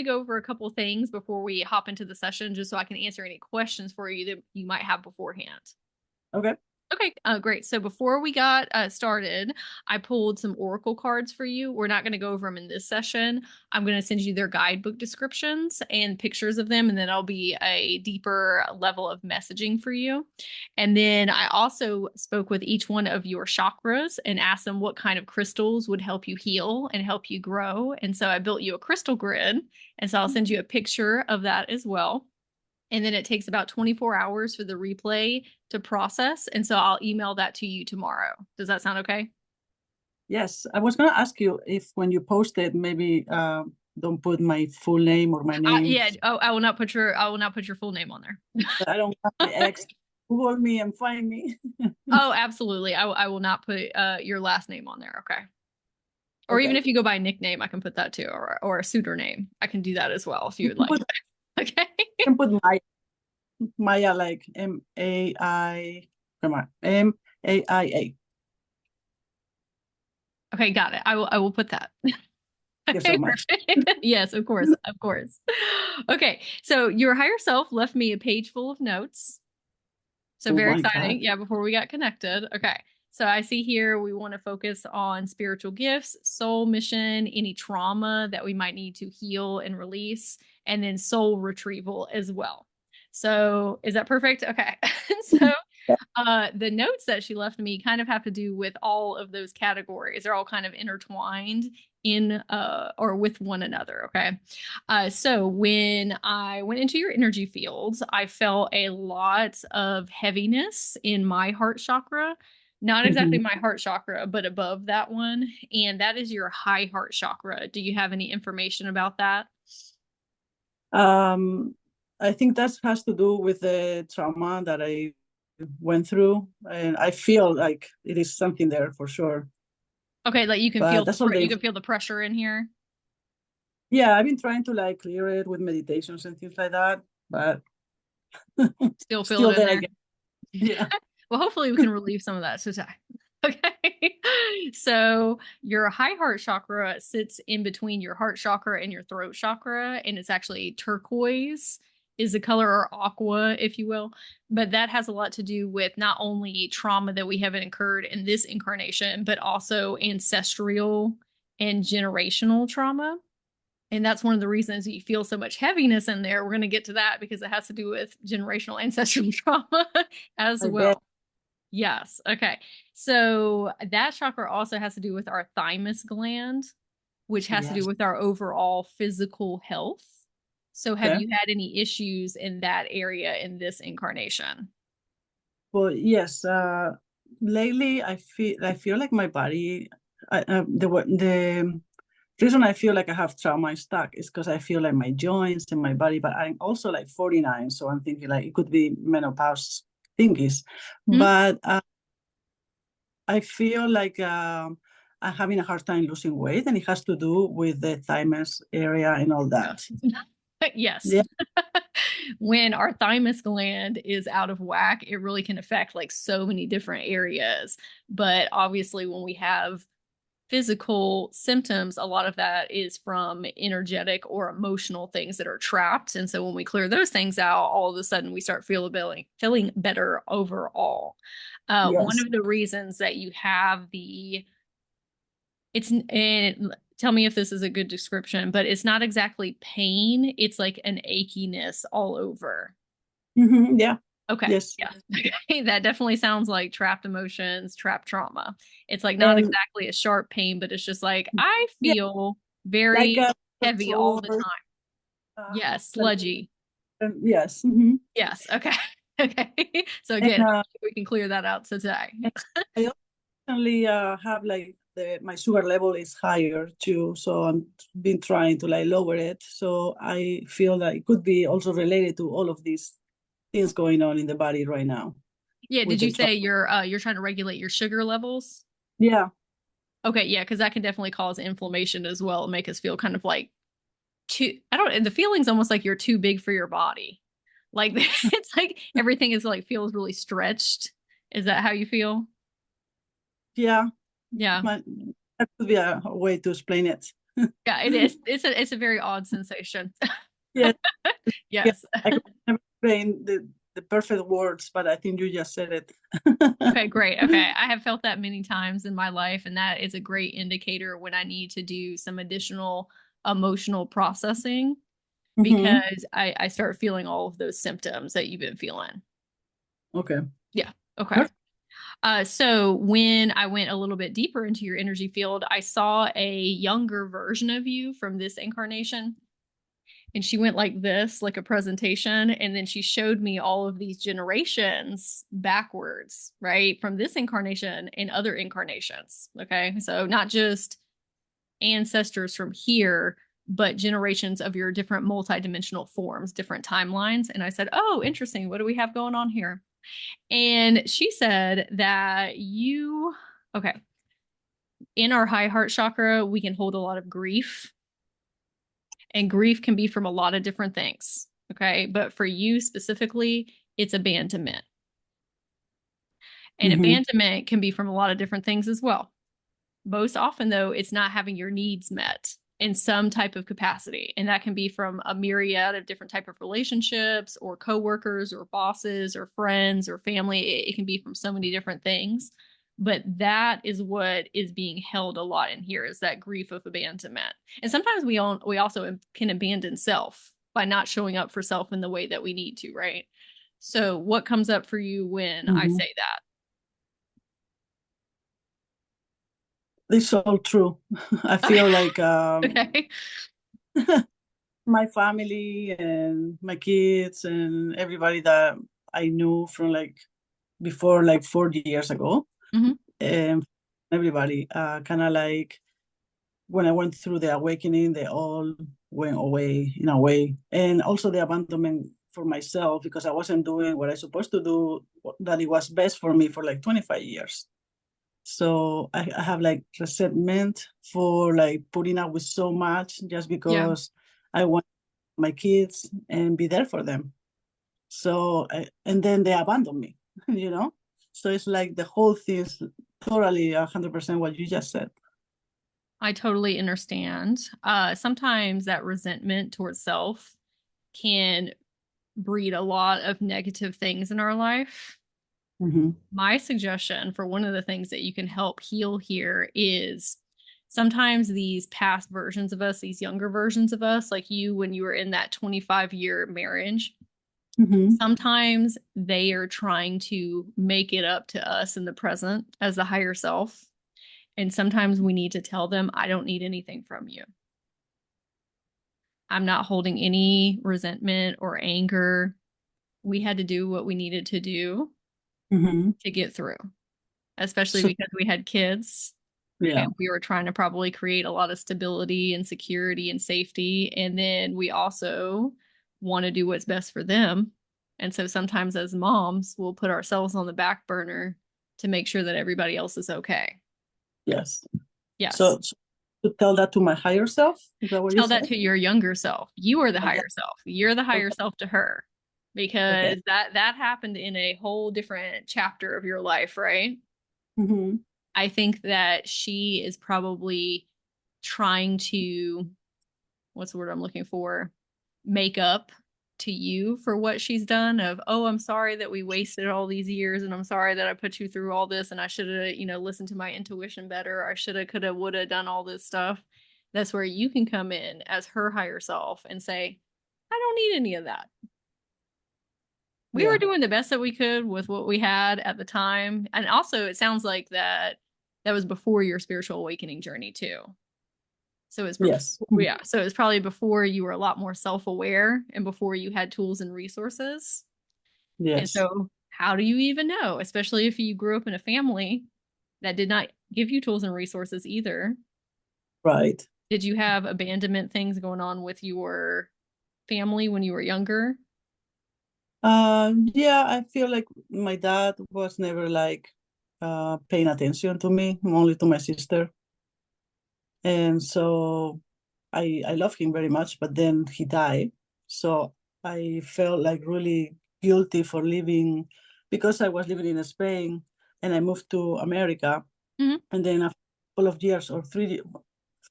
to go over a couple things before we hop into the session, just so I can answer any questions for you that you might have beforehand. Okay. Okay, great. So before we got started, I pulled some oracle cards for you. We're not going to go over them in this session. I'm going to send you their guidebook descriptions and pictures of them, and then I'll be a deeper level of messaging for you. And then I also spoke with each one of your chakras and asked them what kind of crystals would help you heal and help you grow. And so I built you a crystal grid, and so I'll send you a picture of that as well. And then it takes about 24 hours for the replay to process. And so I'll email that to you tomorrow. Does that sound okay? Yes, I was going to ask you if when you post it, maybe don't put my full name or my name. Yeah. Oh, I will not put your full name on there. I don't want my ex to Google me and find me. Oh, absolutely. I will not put your last name on there. Okay. Or even Okay. if you go by a nickname, I can put that too, or a pseudonym. I can do that as well if you would like. Okay. You can put Maia like M-A-I, come on, M-A-I-A. Okay, got it. I will put that. Thank you so Okay, much. perfect. Yes, of course, of course. Okay, so your higher self left me a page full of notes. So Oh very my God. exciting. Yeah, before we got connected. Okay. So I see here we want to focus on spiritual gifts, soul mission, any trauma that we might need to heal and release, and then soul retrieval as well. So is that perfect? Okay. So the notes that she left me kind of have to do with all of those categories. They're all kind of intertwined in or with one another. Okay. So when I went into your energy fields, I felt a lot of heaviness in my heart chakra. Not exactly Mhm. my heart chakra, but above that one. And that is your high heart chakra. Do you have any information about that? Um, I think that has to do with the trauma that I went through, and I feel like it is something there for sure. Okay, like But that's all you the can feel the pressure in here. yeah. I've been trying to like clear it with meditations and things like that, but Still feel it still in there there. again. Yeah. Well, hopefully we can relieve some of that today. Okay. So your high heart chakra sits in between your heart chakra and your throat chakra, and it's actually turquoise is the color, or aqua, if you will. But that has a lot to do with not only trauma that we haven't incurred in this incarnation, but also ancestral and generational trauma. And that's one of the reasons you feel so much heaviness in there. We're going to get to that because it has to do with generational ancestral trauma as I bet. well. Yes. Okay. So that chakra also has to do with our thymus gland, which has to do Yes. with our overall physical health. So have Okay. you had any issues in that area in this incarnation? Well, yes. Lately, I feel like my body. The reason I feel like I have trauma stuck is because I feel like my joints and my body. But I'm also like 49, so I'm thinking like it could be menopause thingies. Hmm? But I feel like I'm having a hard time losing weight, and it has to do with the thymus area and all that. Yes. Yeah. When our thymus gland is out of whack, it really can affect like so many different areas. But obviously, when we have physical symptoms, a lot of that is from energetic or emotional things that are trapped. And so when we clear those things out, all of a sudden we start feeling better overall. One Yes. of the reasons that you have and tell me if this is a good description, but it's not exactly pain. It's like an achiness all over. Yeah. Okay. Yes. Yeah. Okay. That definitely sounds like trapped emotions, trapped trauma. It's like not And exactly a sharp pain, but it's just like I yeah, feel like very a heavy all the sore. time. Uh, Yes. like Sludgy. yes. Yes. Okay. Okay. So And, again, hopefully we can clear that out today. and I only have like my sugar level is higher too, so I'm been trying to like lower it. So I feel that it could be also related to all of these things going on in the body right now Yeah. with Did the you trauma. say you're trying to regulate your sugar levels? Yeah. Okay. Yeah. Because that can definitely cause inflammation as well and make us feel kind of like too, I don't, the feeling's almost like you're too big for your body. Like it's like everything is like feels really stretched. Is that how you feel? Yeah. Yeah. My, that could be a way to explain it. Yeah, it is. It's a very odd sensation. Yes, yeah, Yes. I could never explain the perfect words, but I think you just said it. Okay, great. Okay. I have felt that many times in my life, and that is a great indicator when I need to do some additional emotional processing Hmm. because I start feeling all of those symptoms that you've been feeling. Okay. Yeah. Okay. Perfect. So when I went a little bit deeper into your energy field, I saw a younger version of you from this incarnation. And she went like this, like a presentation. And then she showed me all of these generations backwards, right? From this incarnation and other incarnations. Okay. So not just ancestors from here, but generations of your different multidimensional forms, different timelines. And I said, oh, interesting. What do we have going on here? And she said that okay, in our high heart chakra, we can hold a lot of grief, and grief can be from a lot of different things. Okay. But for you specifically, it's abandonment. And Hmm. abandonment can be from a lot of different things as well. Most often, though, it's not having your needs met in some type of capacity. And that can be from a myriad of different type of relationships or coworkers or bosses or friends or family. It can be from so many different things. But that is what is being held a lot in here is that grief of abandonment. And sometimes we also can abandon self by not showing up for self in the way that we need to, right? So what comes up for you when I Hmm. say that? It's all true. I feel like Okay. my family and my kids and everybody that I knew from like before like 40 years ago, Hmm. and everybody kind of like when I went through the awakening, they all went away in a way. And also the abandonment for myself because I wasn't doing what I was supposed to do, that it was best for me for like 25 years. So I have like resentment for like putting up with so much just Yeah. because I want my kids and be there for them. So, and then they abandon me, you know? So it's like the whole thing is totally 100% what you just said. I totally understand. Sometimes that resentment towards self can breed a lot of negative things in our life. Hmm. My suggestion for one of the things that you can help heal here is sometimes these past versions of us, these younger versions of us, like you when you were in that 25-year marriage, Hmm. sometimes they are trying to make it up to us in the present as the higher self. And sometimes we need to tell them, I don't need anything from you. I'm not holding any resentment or anger. We had to do what we needed to do Hmm. to get through, especially So, because we had kids yeah, and we were trying to probably create a lot of stability and security and safety. And then we also want to do what's best for them. And so sometimes as moms, we'll put ourselves on the back burner to make sure that everybody else is okay. yes. Yes. So to tell that to my higher self, is that what you Tell that said? to your younger self. You are the Yeah. higher self. You're the higher Okay. self to her Okay. because that happened in a whole different chapter of your life, right? Hmm. I think that she is probably trying to, what's the word I'm looking for? Make up to you for what she's done of, oh, I'm sorry that we wasted all these years and I'm sorry that I put you through all this and I should have, listened to my intuition better. I should have, could have, would have done all this stuff. That's where you can come in as her higher self and say, I don't need any of that. We were Yeah. doing the best that we could with what we had at the time. And also it sounds like that was before your spiritual awakening journey too. So it's before, Yes. yeah. So it's probably before you were a lot more self-aware and before you had tools and resources. And Yes. so how do you even know, especially if you grew up in a family that did not give you tools and resources either? Right. Did you have abandonment things going on with your family when you were younger? Yeah, I feel like my dad was never like paying attention to me, only to my sister. And so I love him very much, but then he died. So I felt like really guilty for living because I was living in Spain and I moved to America. Hmm. And then after a couple of years or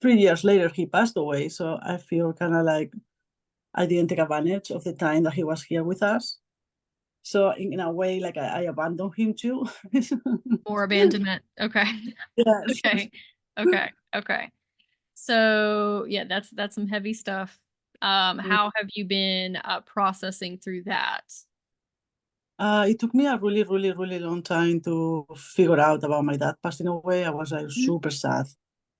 3 years later, he passed away. So I feel kind of like I didn't take advantage of the time that he was here with us. So in a way, like I abandoned him too. More abandonment. Okay. Yes. Okay. Okay. Okay. So yeah, that's some heavy stuff. How have you been processing through that? It took me a really, really, really long time to figure out about my dad passing away. I was like Mhm. super sad.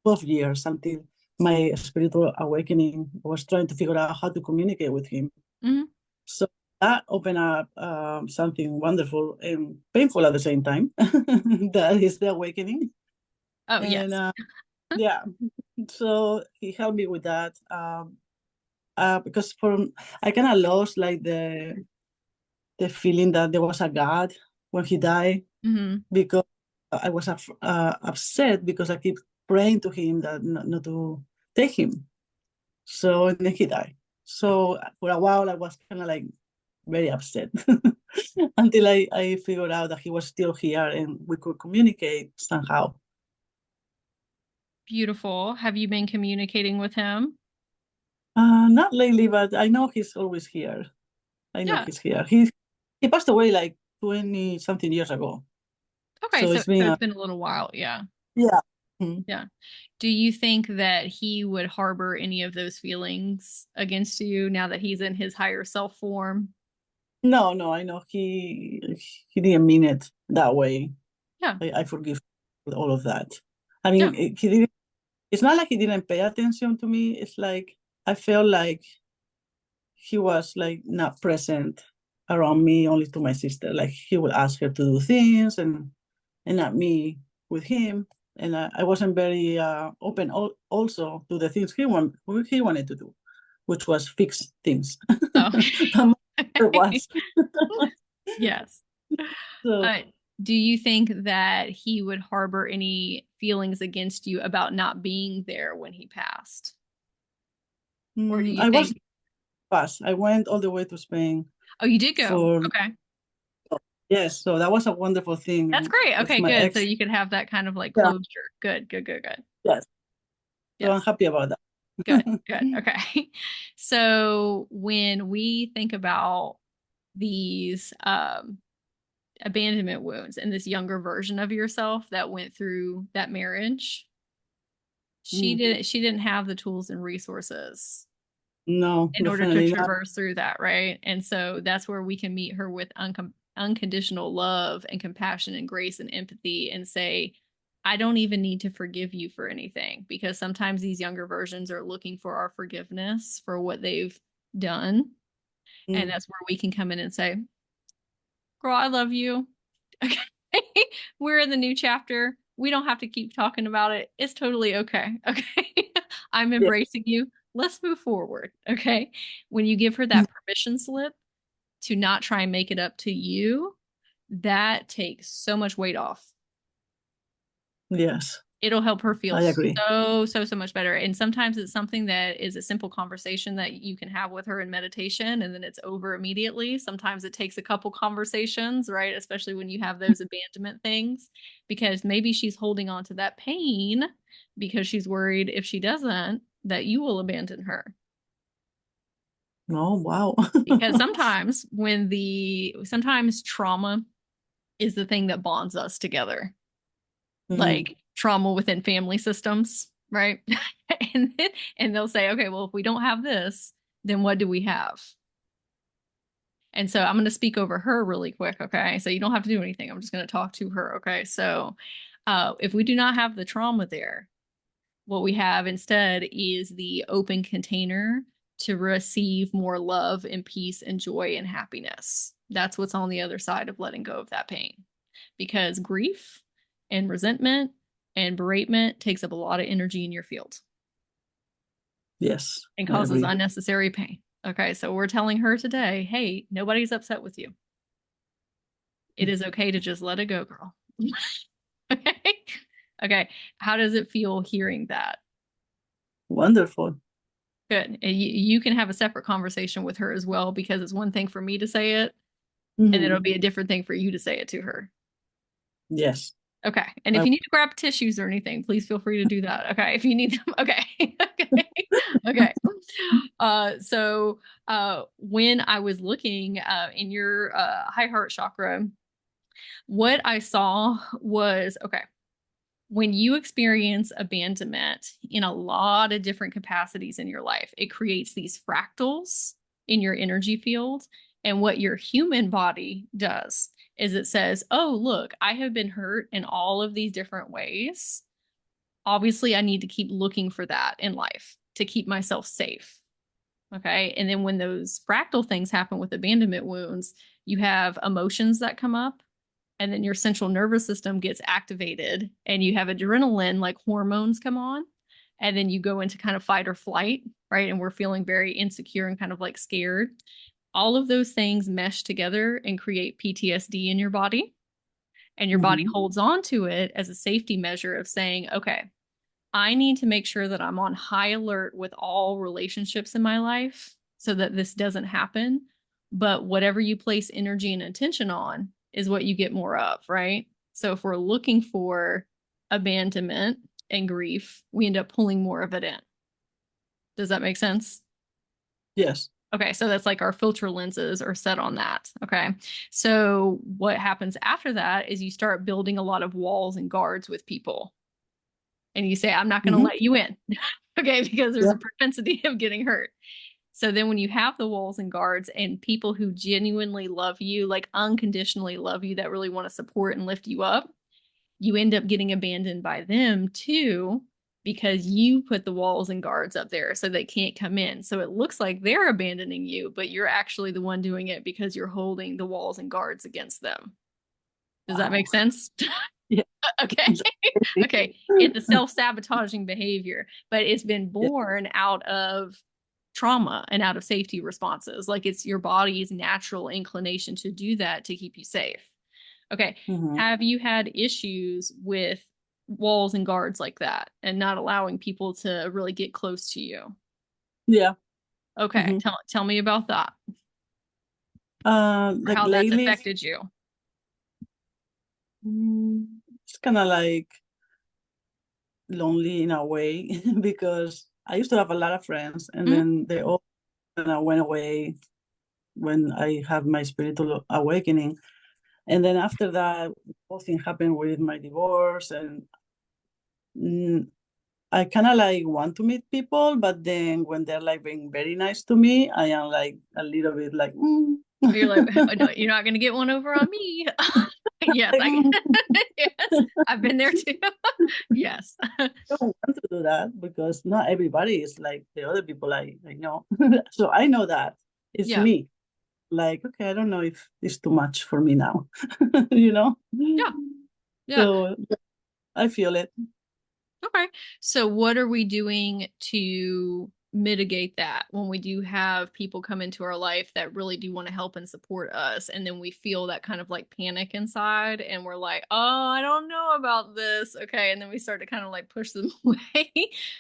12 years until my spiritual awakening. I was trying to figure out how to communicate with him. Mhm. So that opened up something wonderful and painful at the same time. That is the awakening. Oh, And yes. yeah, so he helped me with that. Because I kind of lost like the feeling that there was a God when he died, Hmm. because I was upset because I keep praying to him that not to take him. So and then he died. So for a while I was kind of like very upset until I figured out that he was still here and we could communicate somehow. Beautiful. Have you been communicating with him? Not lately, but I know he's always here. I know Yeah. he's here. He passed away like 20 something years ago. Okay, So so it's been it's been a little while. Yeah. yeah. Mhm. Yeah. Do you think that he would harbor any of those feelings against you now that he's in his higher self form? No, no, I know he didn't mean it that way. Yeah. I forgive all of that. I Yeah. mean, he didn't. It's not like he didn't pay attention to me. It's like I felt like he was like not present around me, only to my sister. Like he would ask her to do things and not me with him. And I wasn't very open also to the things he wanted to do, which was fix things. Oh. That my sister was. Yes. So Uh, do you think that he would harbor any feelings against you about not being there when he passed? Or do you I was think, fast. I went all the way to Spain oh, you did go? for Okay. yes. So that was a wonderful That's thing great. with Okay, my good. So ex. you could have that kind of like Yeah. closure. Good, good, good, good. Yes. So I'm Yes. happy about Good, that. good. Okay. So when we think about these abandonment wounds and this younger version of yourself that went through that marriage, Mm. she didn't have the tools and resources No, in order to definitely not. traverse through that, right? And so that's where we can meet her with unconditional love and compassion and grace and empathy and say, I don't even need to forgive you for anything, because sometimes these younger versions are looking for our forgiveness for what they've done. And Mm. that's where we can come in and say, girl, I love you. Okay. We're in the new chapter. We don't have to keep talking about it. It's totally okay. Okay. I'm Yeah. embracing you. Let's move forward. Okay. When you give her that permission slip to not try and make it up to you, that takes so much weight off. Yes, It'll help her feel I agree. so much better. And sometimes it's something that is a simple conversation that you can have with her in meditation and then it's over immediately. Sometimes it takes a couple conversations, right? Especially when you have those abandonment things, because maybe she's holding on to that pain because she's worried if she doesn't, that you will abandon her. Oh, wow. Because sometimes trauma is the thing that bonds us together, Mhm. like trauma within family systems, right? and and they'll say, okay, well, if we don't have this, then what do we have? And so I'm going to speak over her really quick, okay? So you don't have to do anything. I'm just going to talk to her, okay? So if we do not have the trauma there, what we have instead is the open container to receive more love and peace and joy and happiness. That's what's on the other side of letting go of that pain. Because grief and resentment and beratement takes up a lot of energy in your field Yes, and I causes agree. unnecessary pain. Okay, so we're telling her today, hey, nobody's upset with you. It is okay to just let it go, girl. Okay. Okay. How does it feel hearing that? Wonderful. Good. And you can have a separate conversation with her as well, because it's one thing for me to say it, and it'll Mhm. be a different thing for you to say it to her. Yes. Okay. And if I, you need to grab tissues or anything, please feel free to do that. Okay. If you need them. Okay. Okay. Okay. When I was looking in your high heart chakra, what I saw was okay, when you experience abandonment in a lot of different capacities in your life, it creates these fractals in your energy field. And what your human body does is it says, oh, look, I have been hurt in all of these different ways. Obviously, I need to keep looking for that in life to keep myself safe. Okay. And then when those fractal things happen with abandonment wounds, you have emotions that come up, and then your central nervous system gets activated, and you have adrenaline like hormones come on. And then you go into kind of fight or flight, right? And we're feeling very insecure and kind of like scared. All of those things mesh together and create PTSD in your body. And your body Mhm. holds on to it as a safety measure of saying, okay, I need to make sure that I'm on high alert with all relationships in my life so that this doesn't happen. But whatever you place energy and attention on is what you get more of, right? So if we're looking for abandonment and grief, we end up pulling more of it in. Does that make sense? Yes. Okay, so that's like our filter lenses are set on that. Okay, so what happens after that is you start building a lot of walls and guards with people, and you say, I'm not going to Hmm. let you in. Okay, because there's Yeah. a propensity of getting hurt. So then when you have the walls and guards and people who genuinely love you, like unconditionally love you, that really want to support and lift you up, you end up getting abandoned by them too, because you put the walls and guards up there so they can't come in. So it looks like they're abandoning you, but you're actually the one doing it because you're holding the walls and guards against them. Does that Wow. make sense? Yeah. Okay. Okay. It's a self-sabotaging behavior, but it's been Yeah. born out of trauma and out of safety responses. Like it's your body's natural inclination to do that to keep you safe. Okay. Hmm. Have you had issues with walls and guards like that and not allowing people to really get close to you? Yeah. Okay. Hmm. Tell me about that or Like how that's lately, affected you. it's kind of like lonely in a way because I used to have a lot of friends, and Mhm. then they all kind of went away when I had my spiritual awakening. And then after that, whole thing happened with my divorce, and mm, I kind of like want to meet people, but then when they're like being very nice to me, I am like a little bit like, You're like, oh, no, you're not going to get one over on me. Yes, like, yes, I've been there too. Yes. I don't want to do that because not everybody is like the other people I know. So I know that it's Yeah. me. Like, okay, I don't know if it's too much for me now, you know? Yeah. Yeah. So I feel it. Okay. So what are we doing to mitigate that when we do have people come into our life that really do want to help and support us, and then we feel that kind of like panic inside and we're like, "Oh, I don't know about this." Okay, and then we start to kind of like push them away.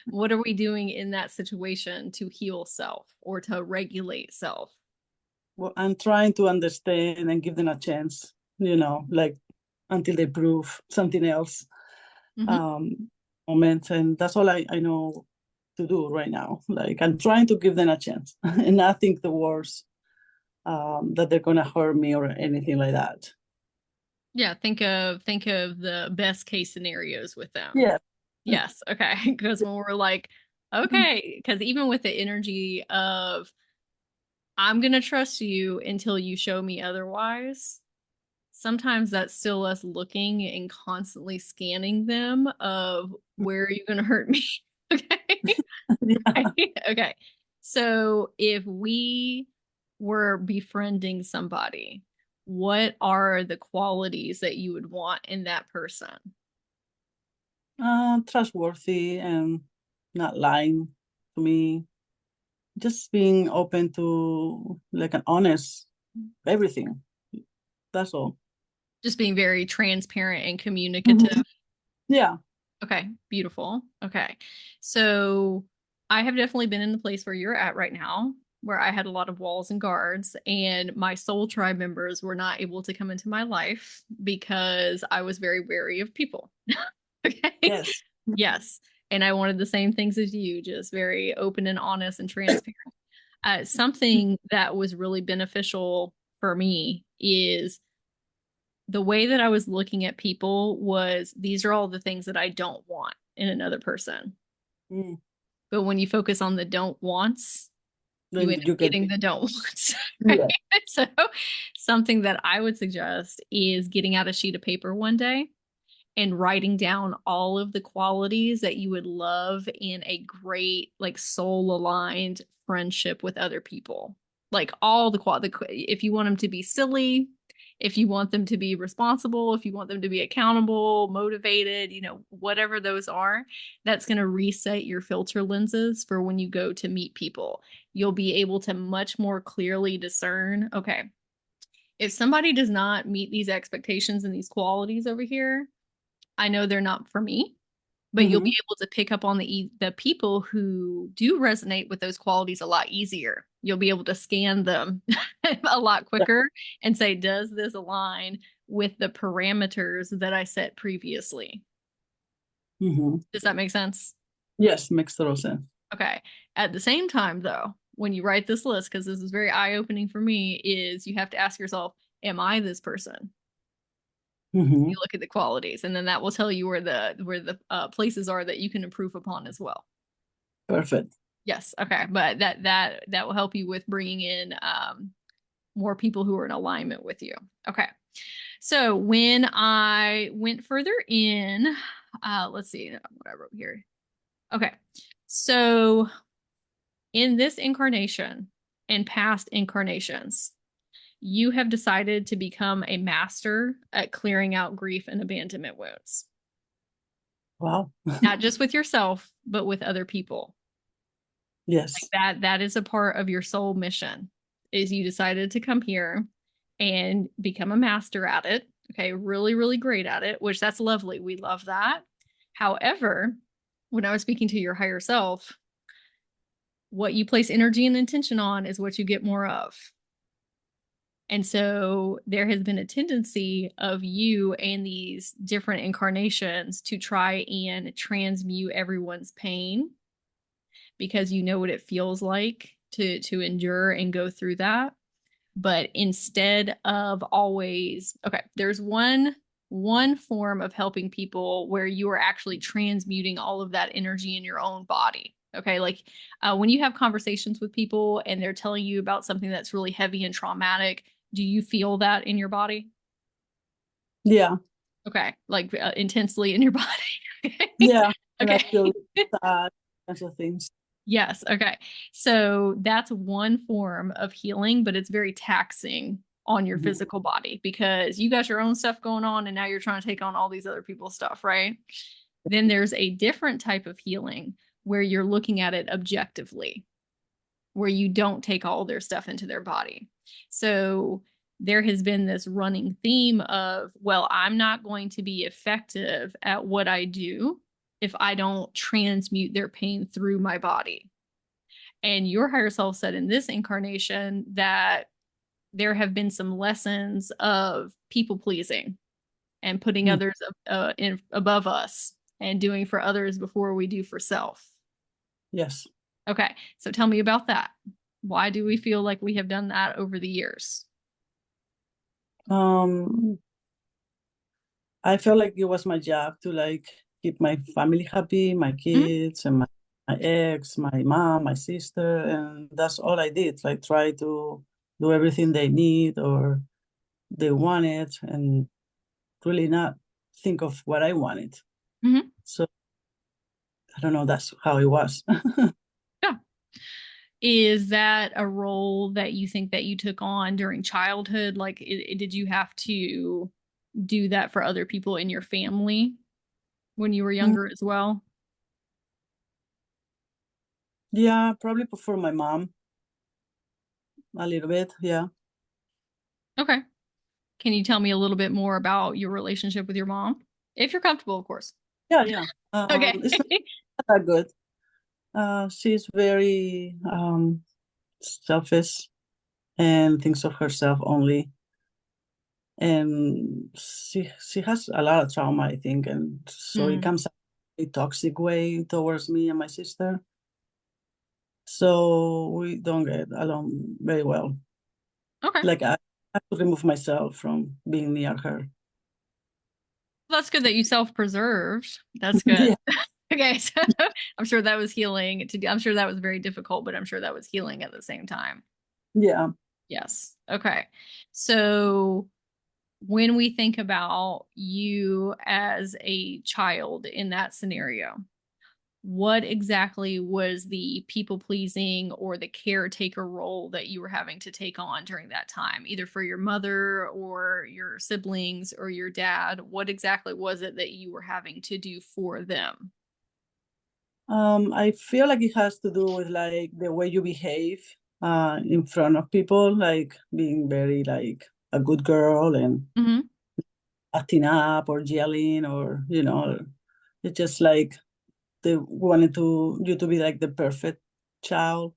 What are we doing in that situation to heal self or to regulate self? Well, I'm trying to understand and give them a chance, like until they prove something else. Hmm. Um, Moments, and that's all I know to do right now. Like I'm trying to give them a chance and not think the worst, that they're gonna hurt me or anything like that. Yeah, think of the best case scenarios with them. Yeah. Yes, okay. Because when we're like, okay, because even with the energy of I'm gonna trust you until you show me otherwise, sometimes that's still us looking and constantly scanning them of where are you gonna hurt me? Okay. Yeah. Okay. So if we were befriending somebody, what are the qualities that you would want in that person? Trustworthy and not lying to me. Just being open to like an honest everything. That's all. Just being very transparent and Mhm. communicative. Yeah. Okay, beautiful. Okay. So I have definitely been in the place where you're at right now. where I had a lot of walls and guards, and my soul tribe members were not able to come into my life because I was very wary of people. Okay. Yes. Yes. And I wanted the same things as you, just very open and honest and transparent. Something that was really beneficial for me is the way that I was looking at people was these are all the things that I don't want in another person. Mm. But when you focus on the don't wants, you Then end you up get getting the don't wants. Right? yeah. So, something that I would suggest is getting out a sheet of paper one day and writing down all of the qualities that you would love in a great, like, soul aligned friendship with other people. Like all the qualities, if you want them to be silly, if you want them to be responsible, if you want them to be accountable, motivated, whatever those are, that's going to reset your filter lenses for when you go to meet people. You'll be able to much more clearly discern, okay, if somebody does not meet these expectations and these qualities over here, I know they're not for me, but you'll Mm-hmm. be able to pick up on the people who do resonate with those qualities a lot easier. You'll be able to scan them a lot Yeah. quicker and say, does this align with the parameters that I set previously? Mm-hmm. Does that make sense? Yes, makes total sense. Okay. At the same time, though, when you write this list, because this is very eye-opening for me, is you have to ask yourself, am I this person? Mm-hmm. You look at the qualities, and then that will tell you where the places are that you can improve upon as well. Perfect. Yes, okay, but that will help you with bringing in more people who are in alignment with you. Okay, so when I went further in, let's see what I wrote here. Okay, so in this incarnation and past incarnations, you have decided to become a master at clearing out grief and abandonment wounds. Wow. Not just with yourself, but with other people. Like Yes. that is a part of your soul mission. Is you decided to come here and become a master at it. Okay, really, really great at it, which that's lovely. We love that. However, when I was speaking to your higher self, what you place energy and intention on is what you get more of. And so there has been a tendency of you and these different incarnations to try and transmute everyone's pain because you know what it feels like to endure and go through that. But instead of always, okay, there's one form of helping people where you are actually transmuting all of that energy in your own body. Okay, like when you have conversations with people and they're telling you about something that's really heavy and traumatic, do you feel that in your body? Yeah. Okay, like intensely in your body. Yeah. And I Okay. feel sad, kinds of things. Yes. Okay. So that's one form of healing, but it's very taxing on your Mhm. physical body because you got your own stuff going on and now you're trying to take on all these other people's stuff, right? Then there's a different type of healing where you're looking at it objectively, where you don't take all their stuff into their body. So there has been this running theme of, well, I'm not going to be effective at what I do if I don't transmute their pain through my body. And your higher self said in this incarnation that there have been some lessons of people pleasing and putting Mm. others in above us and doing for others before we do for self. Yes. Okay, so tell me about that. Why do we feel like we have done that over the years? Um, I felt like it was my job to like keep my family happy, my Mhm. kids and my ex, my mom, my sister, and that's all I did. Like try to do everything they need or they wanted and really not think of what I wanted. Mhm. So I don't know, that's how it was. Yeah. Is that a role that you think that you took on during childhood? Like, did you have to do that for other people in your family when you were Mm, younger as well? yeah, probably for my mom a little bit. Yeah. Okay. Can you tell me a little bit more about your relationship with your mom? If you're comfortable, of course. Yeah, yeah. Okay. It's not that good. She's very selfish and thinks of herself only. And she has a lot of trauma, I think, and so it Mm. comes out a toxic way towards me and my sister. So we don't get along very well. Okay. Like I have to remove myself from being near her. Well, that's good that you self-preserved. That's good. Yeah, Okay, so I'm sure that was healing to do. I'm sure that was very difficult, but I'm sure that was healing at the same time. yeah. Yes. Okay. So when we think about you as a child in that scenario, what exactly was the people pleasing or the caretaker role that you were having to take on during that time, either for your mother or your siblings or your dad? What exactly was it that you were having to do for them? I feel like it has to do with like the way you behave in front of people, like being very like a good girl and Mm-hmm. acting up or yelling or it's just like they wanted to you to be like the perfect child,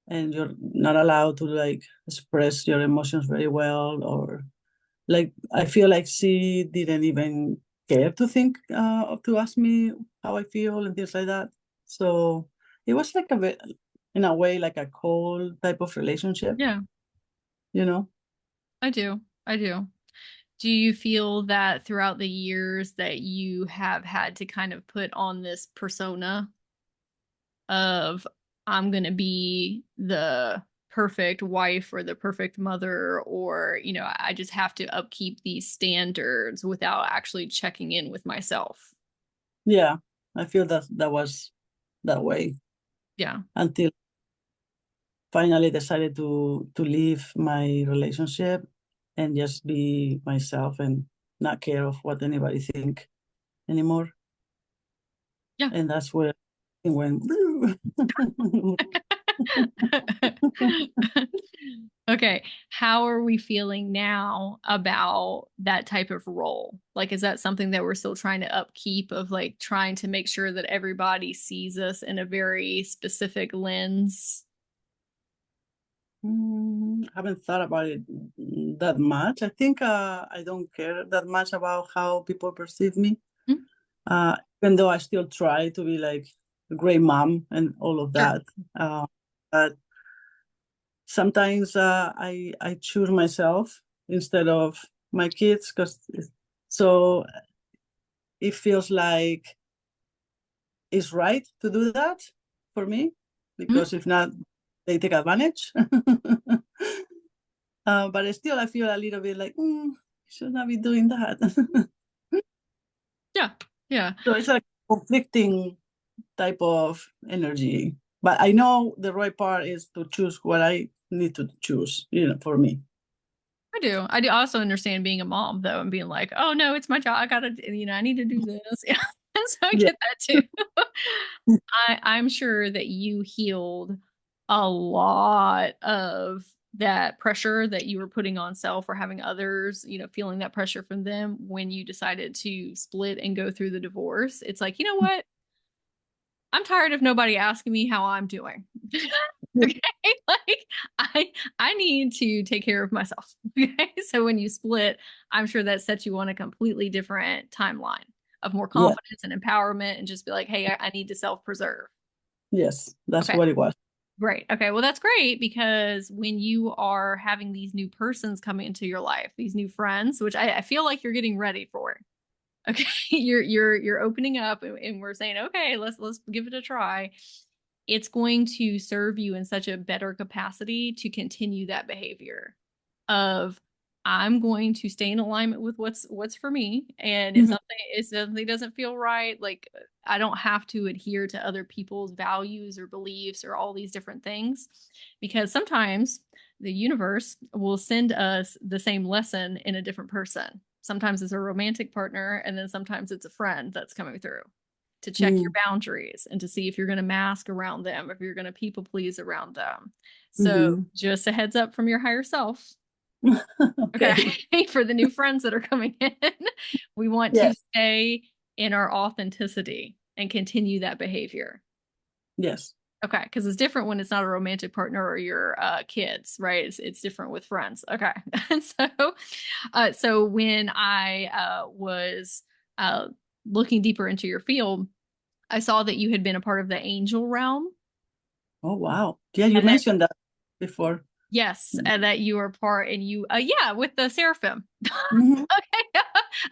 and you're not allowed to like express your emotions very well, or like I feel like she didn't even care to think to ask me how I feel and things like that. So it was like a bit, in a way, like a cold type of relationship, Yeah, you know. I do. I do. Do you feel that throughout the years that you have had to kind of put on this persona of I'm going to be the perfect wife or the perfect mother, or, I just have to upkeep these standards without actually checking in with myself? Yeah, I feel that that was that way Yeah. until finally decided to leave my relationship and just be myself and not care of what anybody think anymore. Yeah. And that's where it went. Okay. How are we feeling now about that type of role? Like, is that something that we're still trying to upkeep of like trying to make sure that everybody sees us in a very specific lens? Haven't thought about it that much. I think I don't care that much about how people perceive me. Mm, Even though I still try to be like a great mom and all of sure. that. But sometimes I choose myself instead of my kids, because so it feels like it's right to do that for me, Mm, because if not, they take advantage. But still, I feel a little bit like, should not be doing that. yeah. Yeah. So it's like conflicting type of energy. But I know the right part is to choose what I need to choose, for me. I do. I do also understand being a mom though and being like, oh no, it's my job. I gotta, I need to do this. Yeah. So I Yeah. get that too. I'm sure that you healed a lot of that pressure that you were putting on self or having others, feeling that pressure from them when you decided to split and go through the divorce. It's like, you know what? I'm tired of nobody asking me how I'm doing. Okay. Like I need to take care of myself. Okay. So when you split, I'm sure that sets you on a completely different timeline of more Yeah. confidence and empowerment and just be like, hey, I need to self-preserve. Yes. That's Okay. what it was. Great. Okay. Well, that's great because when you are having these new persons coming into your life, these new friends, which I feel like you're getting ready for. Okay. You're opening up and we're saying, okay, let's give it a try. It's going to serve you in such a better capacity to continue that behavior of I'm going to stay in alignment with what's for me. And Mhm. if something doesn't feel right, like I don't have to adhere to other people's values or beliefs or all these different things. Because sometimes the universe will send us the same lesson in a different person. Sometimes it's a romantic partner, and then sometimes it's a friend that's coming through to check your Mm. boundaries and to see if you're going to mask around them, if you're going to people please around them. So, Mhm. just a heads up from your higher self. Okay. Okay. For the new friends that are coming in, we want to Yes. stay in our authenticity and continue that behavior. Yes. Okay, because it's different when it's not a romantic partner or your kids, right? It's different with friends. Okay, and so when I was uh, looking deeper into your field, I saw that you had been a part of the angel realm, Oh, wow. Yeah, you and that mentioned that before. yes, and that you were part, and you yeah, with the seraphim. Mhm. Okay.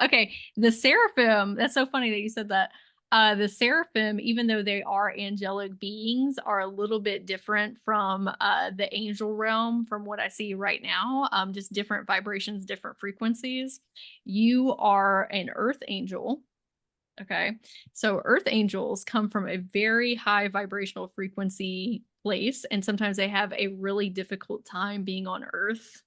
Okay. The seraphim, that's so funny that you said that. The seraphim, even though they are angelic beings, are a little bit different from the angel realm from what I see right now. Just different vibrations, different frequencies. You are an earth angel. Okay. So earth angels come from a very high vibrational frequency place, and sometimes they have a really difficult time being on earth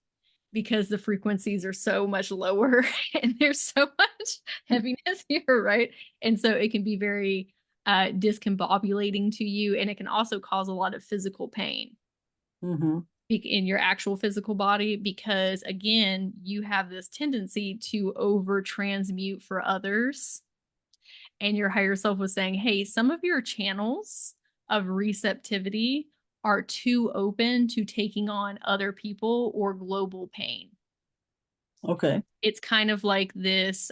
because the frequencies are so much lower and there's so much heaviness here, right? And so it can be very discombobulating to you, and it can also cause a lot of physical pain Mhm. in your actual physical body because, again, you have this tendency to over transmute for others. And your higher self was saying, hey, some of your channels of receptivity are too open to taking on other people or global pain. Okay. It's kind of like this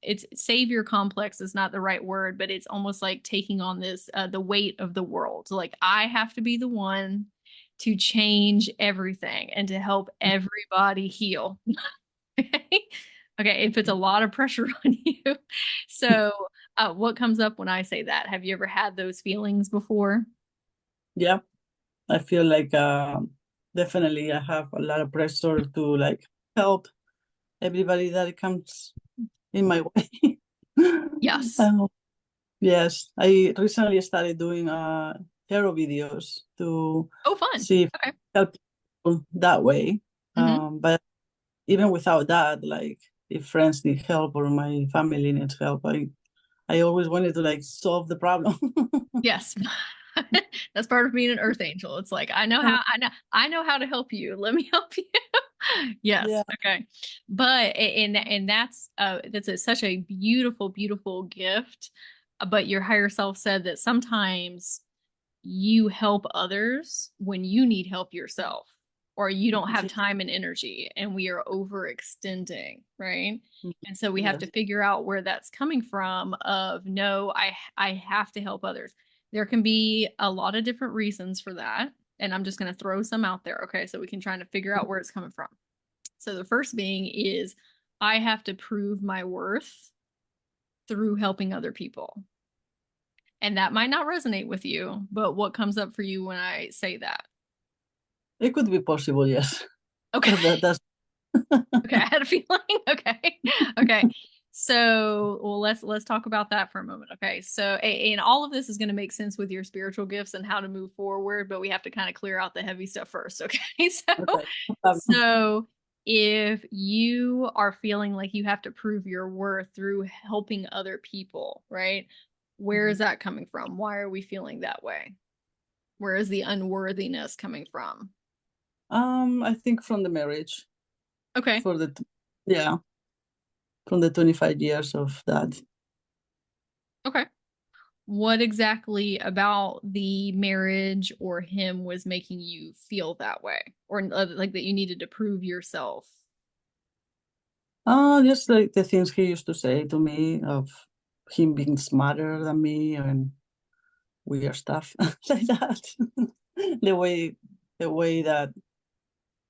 it's savior complex is not the right word, but it's almost like taking on this the weight of the world. So like I have to be the one to change everything and to help everybody heal. Okay, it puts a lot of pressure on you. So what comes up when I say that? Have you ever had those feelings before? Yeah, I feel like definitely I have a lot of pressure to like help everybody that comes in my way. Yes. Um, yes, I recently started doing tarot videos to Oh, fun. see if Okay. I help people that way. Hmm. But even without that, like if friends need help or my family needs help, I always wanted to like solve the problem. Yes. That's part of being an earth angel. It's like I know how to help you. Let me help you. Yes. Yeah. Okay. But and such a beautiful, beautiful gift. But your higher self said that sometimes you help others when you need help yourself, or you don't have time and energy, and we are overextending, right? And so we have to Yes. figure out where that's coming from of no, I have to help others. There can be a lot of different reasons for that, and I'm just going to throw some out there, okay, so we can try to figure out where it's coming from. So the first being is I have to prove my worth through helping other people. And that might not resonate with you, but what comes up for you when I say that? It could be possible, yes. Okay. That's Okay, I had a feeling. Okay. Okay. So, well, let's talk about that for a moment. Okay. So, and all of this is going to make sense with your spiritual gifts and how to move forward, but we have to kind of clear out the heavy stuff first. Okay. So, okay. No problem. so if you are feeling like you have to prove your worth through helping other people, right? Where is that coming from? Why are we feeling that way? Where is the unworthiness coming from? I think from the marriage Okay. for yeah, from the 25 years of that. Okay. What exactly about the marriage or him was making you feel that way? Or like that you needed to prove yourself? Just like the things he used to say to me of him being smarter than me and weird stuff like that. the way the way that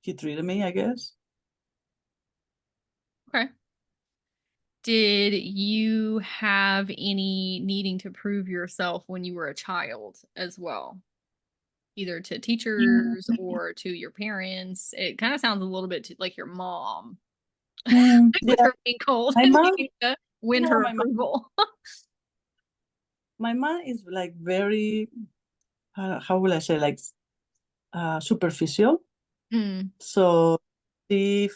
he treated me, I guess. Okay. Did you have any needing to prove yourself when you were a child as well? Either to teachers or to your parents? It kind of sounds a little bit like your mom with Yeah, her being cold my and mom, needing to win yeah, her approval. my mom is like very, how will I say, like superficial. Hmm. So she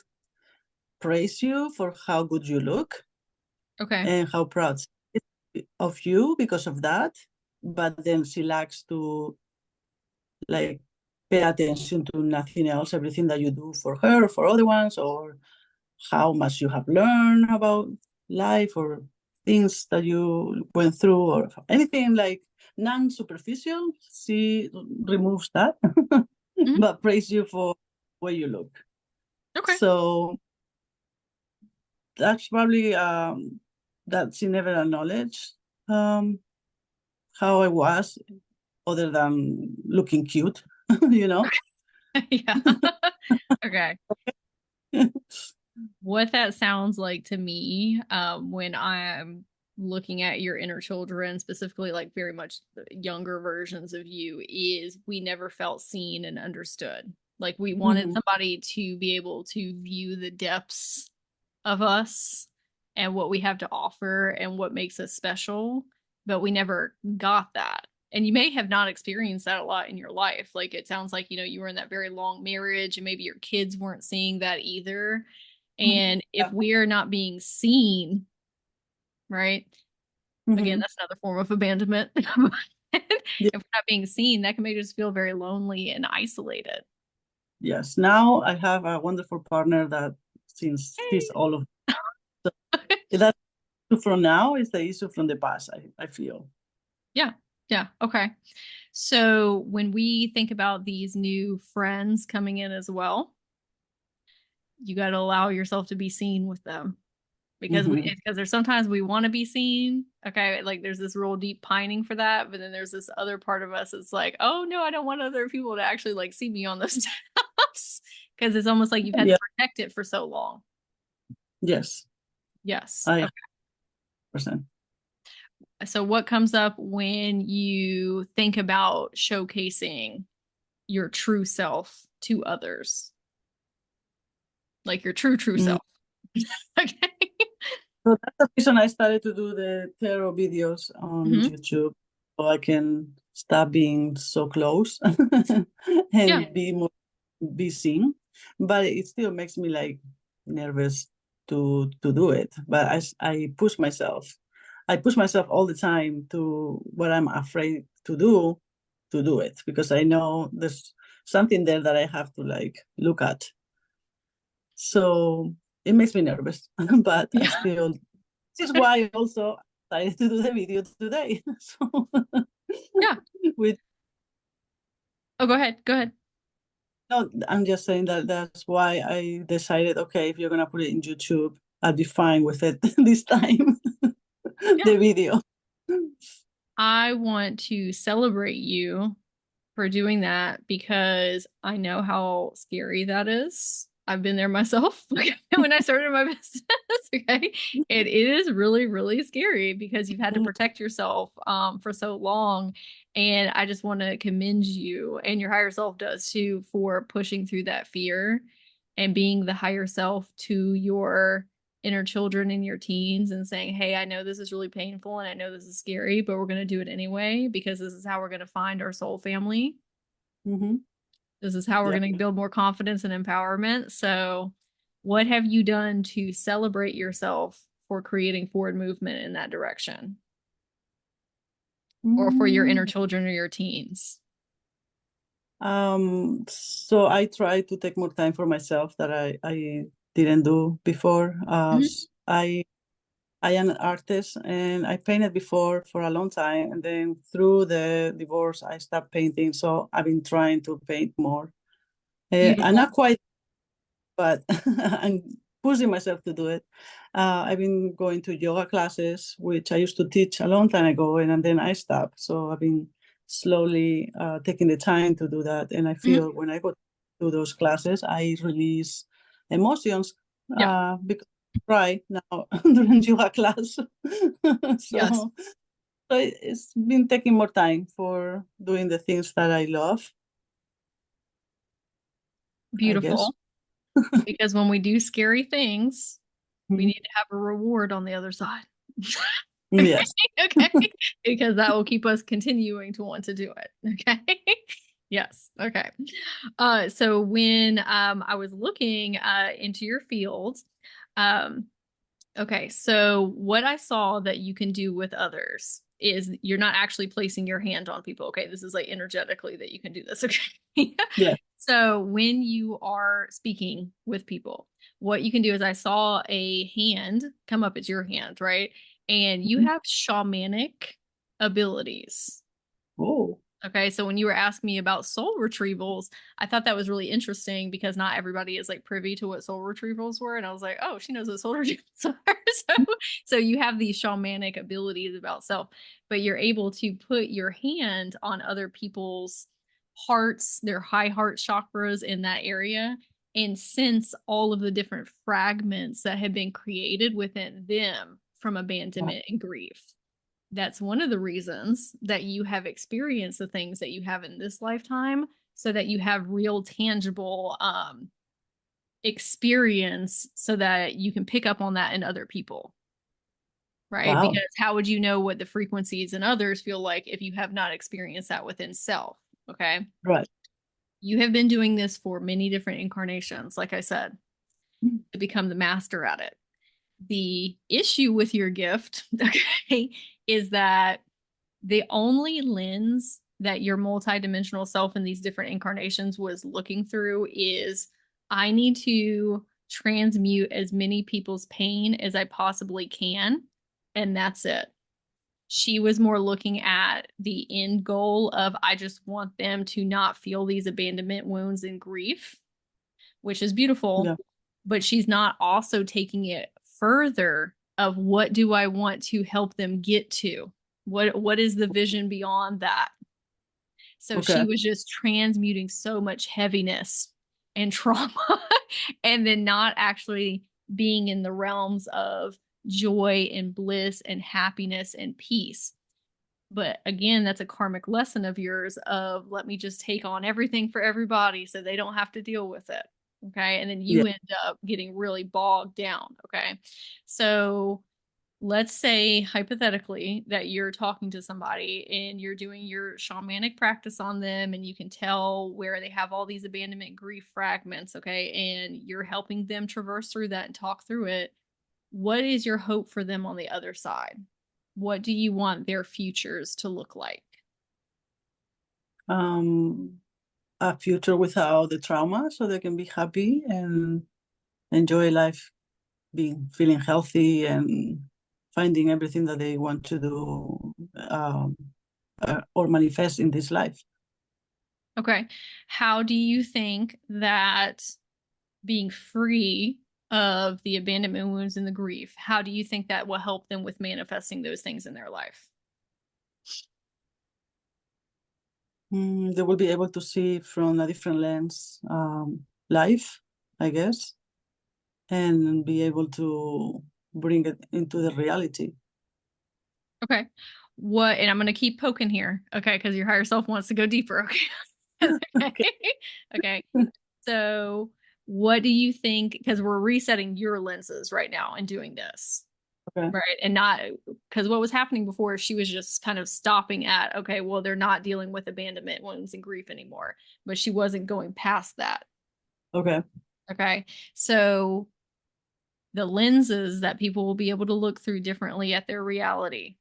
praise you for how good you look Okay. and how proud she is of you because of that. But then she likes to like pay attention to nothing else, everything that you do for her or for other ones, or how much you have learned about life or things that you went through or anything like. non-superficial. She removes that, Mhm. but praise you for the way you look. Okay. So that's probably that she never acknowledged um, how I was, other than looking cute, you know. Yeah. Okay. What that sounds like to me, when I'm looking at your inner children, specifically like very much the younger versions of you, is we never felt seen and understood. Like we wanted Mhm. somebody to be able to view the depths of us and what we have to offer and what makes us special, but we never got that. And you may have not experienced that a lot in your life. Like it sounds like, you were in that very long marriage and maybe your kids weren't seeing that either. And if Yeah. we're not being seen, right? Again, Mhm. that's another form of abandonment. Yeah. If we're not being seen, that can make us feel very lonely and isolated. Yes. Now I have a wonderful partner that sees all of that. From now is the issue from the past, I feel. Yeah. Yeah. Okay. So when we think about these new friends coming in as well, you got to allow yourself to be seen with them because Mhm. there's sometimes we want to be seen. Okay, like there's this real deep pining for that, but then there's this other part of us that's like, oh no, I don't want other people to actually like see me on those steps because it's almost like you've had to Yeah. protect it for so long. Yes. Yes. I Okay. percent. So what comes up when you think about showcasing your true self to others? Like your true Mm. self. Okay. So that's the reason I started to do the tarot videos on Hmm. YouTube, so I can stop being so close Yeah. and be seen. But it still makes me like nervous to do it. But I push myself. I push myself all the time to what I'm afraid to do it, because I know there's something there that I have to like look at. So it makes me nervous, but I Yeah. still. This is why also I decided to do the video today. So Yeah. with Oh, go ahead. Go ahead. no, I'm just saying that that's why I decided, okay, if you're gonna put it in YouTube, I'll be fine with it this time. Yeah. The video. I want to celebrate you for doing that because I know how scary that is. I've been there myself when I started my business. Okay. It is really, really scary because you've had to protect yourself for so long. And I just want to commend you, and your higher self does too, for pushing through that fear and being the higher self to your inner children and your teens and saying, hey, I know this is really painful and I know this is scary, but we're going to do it anyway because this is how we're going to find our soul family. Mm-hmm. This is how we're Yeah. going to build more confidence and empowerment. So, what have you done to celebrate yourself for creating forward movement in that direction or for your inner Mm. children or your teens? So I try to take more time for myself that I didn't do before. Mhm. I am an artist and I painted before for a long time. And then through the divorce, I stopped painting. So I've been trying to paint more. I'm Beautiful. not quite, but I'm pushing myself to do it. I've been going to yoga classes, which I used to teach a long time ago, and then I stopped. So I've been slowly taking the time to do that. And I Mhm. feel when I go to those classes, I release emotions Yeah. because I cry now during yoga class. Yes. So, it's been taking more time for doing the things that I love, I guess. Beautiful. Because when we do scary things, we Mhm. need to have a reward on the other side. Okay. Yes. Okay. Because that will keep us continuing to want to do it. Okay. Yes. Okay. So when I was looking into your field, um, okay, so what I saw that you can do with others is you're not actually placing your hand on people. Okay, this is like energetically that you can do this. Okay. Yeah. So when you are speaking with people, what you can do is I saw a hand come up. It's your hand, right? And you Mhm. have shamanic abilities. Oh, Okay, so when you were asking me about soul retrievals, I thought that was really interesting because not everybody is like privy to what soul retrievals were, and I was like, oh, she knows what soul retrievals are. So you have these shamanic abilities about self, but you're able to put your hand on other people's hearts, their high heart chakras in that area, and sense all of the different fragments that have been created within them from abandonment and grief. That's one of the reasons that you have experienced the things that you have in this lifetime, so that you have real tangible experience so that you can pick up on that in other people, right? wow. Because how would you know what the frequencies in others feel like if you have not experienced that within self? Okay, Right. you have been doing this for many different incarnations, like I said, to become the master at it. The issue with your gift, okay, is that the only lens that your multidimensional self in these different incarnations was looking through is, I need to transmute as many people's pain as I possibly can, and that's it. She was more looking at the end goal of, I just want them to not feel these abandonment wounds and grief, which is beautiful, Yeah. but she's not also taking it further of, what do I want to help them get to? What is the vision beyond that? So she Okay. was just transmuting so much heaviness and trauma and then not actually being in the realms of joy and bliss and happiness and peace. But again, that's a karmic lesson of yours of, let me just take on everything for everybody so they don't have to deal with it. Okay. And then Yeah. you end up getting really bogged down. Okay. So let's say hypothetically that you're talking to somebody and you're doing your shamanic practice on them, and you can tell where they have all these abandonment grief fragments. Okay. And you're helping them traverse through that and talk through it. What is your hope for them on the other side? What do you want their futures to look like? Um, a future without the trauma, so they can be happy and enjoy life, being feeling healthy and finding everything that they want to do, or manifest in this life. Okay. How do you think that being free of the abandonment wounds and the grief, how do you think that will help them with manifesting those things in their life? They will be able to see from a different lens, life, I guess, and be able to bring it into the reality. Okay. What, and I'm going to keep poking here, okay, because your higher self wants to go deeper, okay? Okay. Okay. Okay. So, what do you think? Because we're resetting your lenses right now and doing this, Okay. right? And not, because what was happening before, she was just kind of stopping at, okay, well, they're not dealing with abandonment wounds and grief anymore, but she wasn't going past that. Okay. Okay. So, the lenses that people will be able to look through differently at their reality,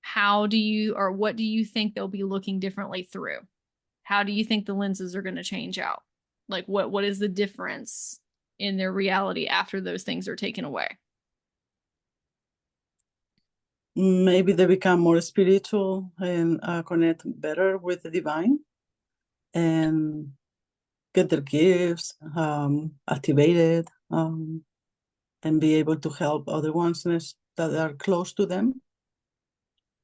how do you, or what do you think they'll be looking differently through? How do you think the lenses are going to change out? Like, what is the difference in their reality after those things are taken away? Maybe they become more spiritual and connect better with the divine and get their gifts activated, and be able to help other ones that are close to them.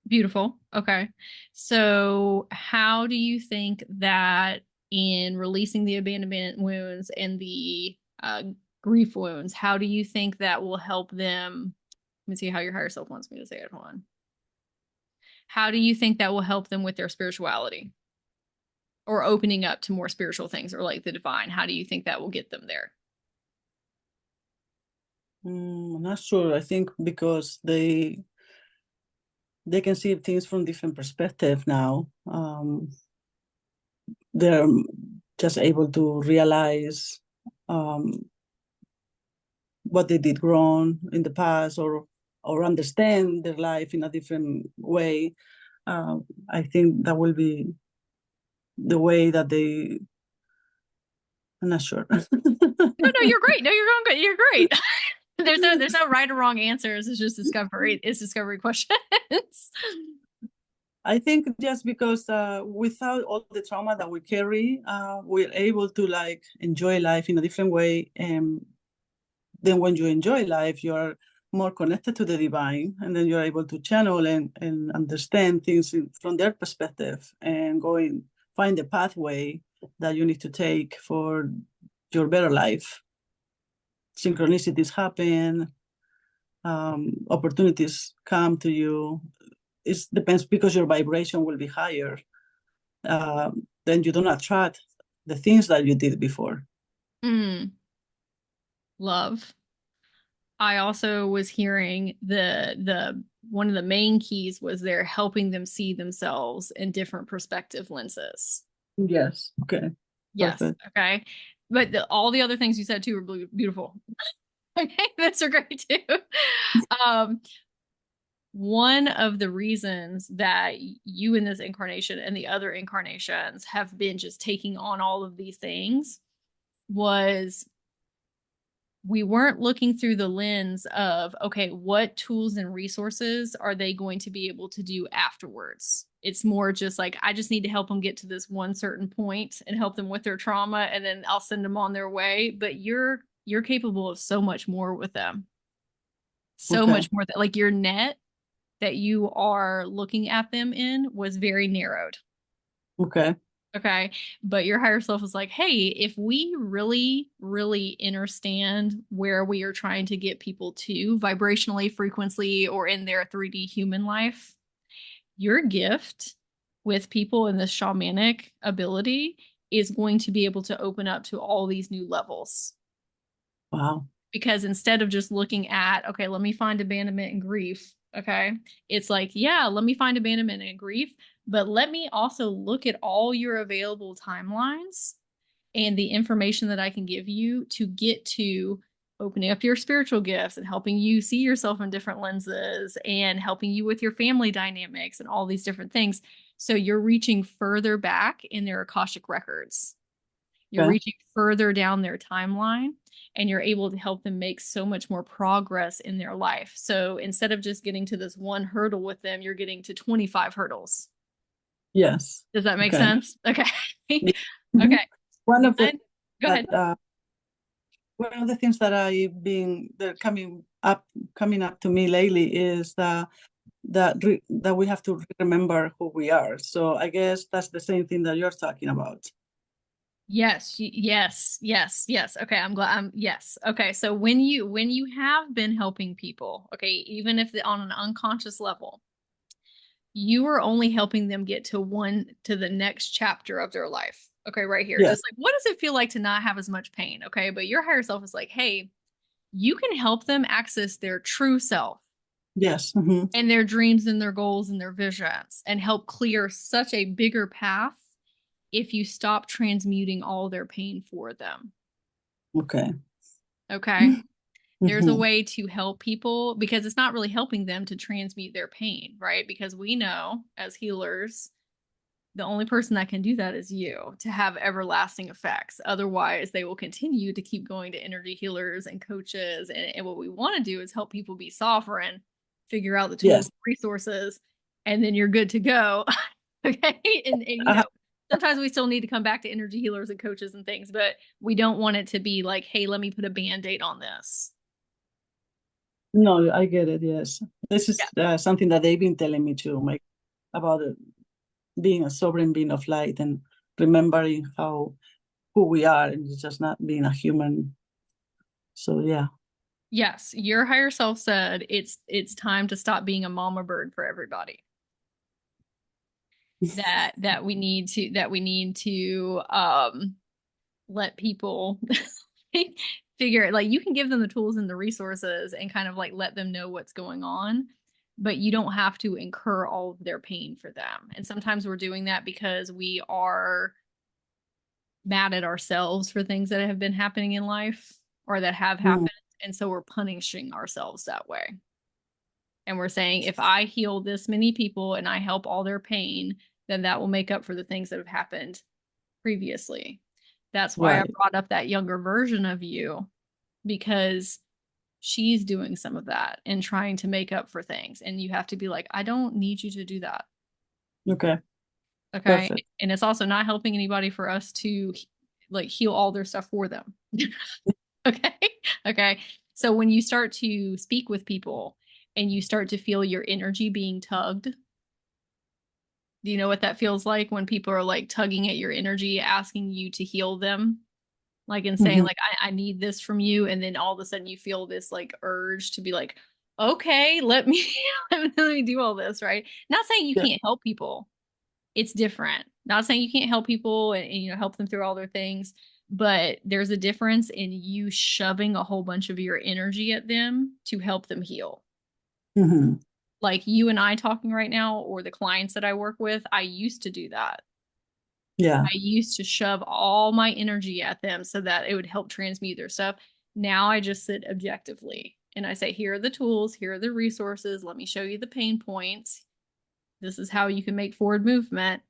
Beautiful. Okay. So, how do you think that in releasing the abandonment wounds and the grief wounds, how do you think that will help them? Let me see how your higher self wants me to say it. Hold on. How do you think that will help them with their spirituality or opening up to more spiritual things or like the divine? How do you think that will get them there? I'm not sure. I think because they can see things from different perspective now. They're just able to realize um, what they did wrong in the past, or understand their life in a different way. I think that will be the way that they. I'm not sure. No, no, you're great. No, you're going good. You're great. There's no right or wrong answers. It's just discovery. It's discovery questions. I think just because without all the trauma that we carry, we're able to like enjoy life in a different way. And then when you enjoy life, you're more connected to the divine, and then you're able to channel and understand things from their perspective and find the pathway that you need to take for your better life. Synchronicities happen, opportunities come to you. It depends because your vibration will be higher. Then you don't attract the things that you did before. Love. I also was hearing the one of the main keys was they're helping them see themselves in different perspective lenses. Yes. Okay. Yes. Perfect. Okay. But all the other things you said too were beautiful. Okay, that's are great too. Um, one of the reasons that you in this incarnation and the other incarnations have been just taking on all of these things was we weren't looking through the lens of, okay, what tools and resources are they going to be able to do afterwards? It's more just like, I just need to help them get to this one certain point and help them with their trauma, and then I'll send them on their way. But you're capable of so much more with them. So Okay. much more that like your net that you are looking at them in was very narrowed. Okay. Okay. But your higher self is like, hey, if we really, really understand where we are trying to get people to vibrationally, frequently, or in their 3D human life, your gift with people in this shamanic ability is going to be able to open up to all these new levels. Wow. Because instead of just looking at, okay, let me find abandonment and grief, okay, it's like, yeah, let me find abandonment and grief, but let me also look at all your available timelines and the information that I can give you to get to opening up your spiritual gifts and helping you see yourself in different lenses and helping you with your family dynamics and all these different things. So you're reaching further back in their Akashic records. You're Okay. reaching further down their timeline, and you're able to help them make so much more progress in their life. So instead of just getting to this one hurdle with them, you're getting to 25 hurdles. Yes. Does that make Okay. sense? Okay. Yeah. Okay. Mhm. One of the One, go that ahead. one of the things that I've been that coming up to me lately is that we have to remember who we are. So I guess that's the same thing that you're talking about. Yes, yes, yes, yes. Okay, I'm glad. Yes. Okay, so when you have been helping people, okay, even if on an unconscious level, you are only helping them get to the next chapter of their life. Okay, right here. Yes. Just like, what does it feel like to not have as much pain? Okay, but your higher self is like, hey, you can help them access their true self Yes. Hmm. and their dreams and their goals and their visions and help clear such a bigger path if you stop transmuting all their pain for them. Okay. Okay. There's a Hmm. way to help people because it's not really helping them to transmute their pain, right? Because we know as healers, the only person that can do that is you to have everlasting effects. Otherwise, they will continue to keep going to energy healers and coaches. And what we want to do is help people be sovereign, figure out the tools Yes. and resources, and then you're good to go. Okay. And I, sometimes we still need to come back to energy healers and coaches and things, but we don't want it to be like, hey, let me put a band-aid on this. no, I get it. Yes. This Yeah. is something that they've been telling me too, like about being a sovereign being of light and remembering who we are and just not being a human. So yeah. Yes, your higher self said it's time to stop being a mama bird for everybody. That we need to let people figure it. Like you can give them the tools and the resources and kind of like let them know what's going on, but you don't have to incur all of their pain for them. And sometimes we're doing that because we are mad at ourselves for things that have been happening in life or that have Mm. happened. And so we're punishing ourselves that way. And we're saying, if I heal this many people and I help all their pain, then that will make up for the things that have happened previously. That's why I Right. brought up that younger version of you, because she's doing some of that and trying to make up for things. And you have to be like, I don't need you to do that. Okay. Okay. Perfect. And it's also not helping anybody for us to like heal all their stuff for them. Okay. Okay. So when you start to speak with people and you start to feel your energy being tugged, do you know what that feels like when people are like tugging at your energy, asking you to heal them? Like and saying Mhm. like I need this from you, and then all of a sudden you feel this like urge to be like, okay, let me let me do all this, right? Not saying you Yeah. can't help people. It's different. Not saying you can't help people and you know help them through all their things, but there's a difference in you shoving a whole bunch of your energy at them to help them heal. Mhm. Like you and I talking right now, or the clients that I work with, I used to do that. Yeah. I used to shove all my energy at them so that it would help transmute their stuff. Now I just sit objectively and I say, here are the tools, here are the resources. Let me show you the pain points. This is how you can make forward movement.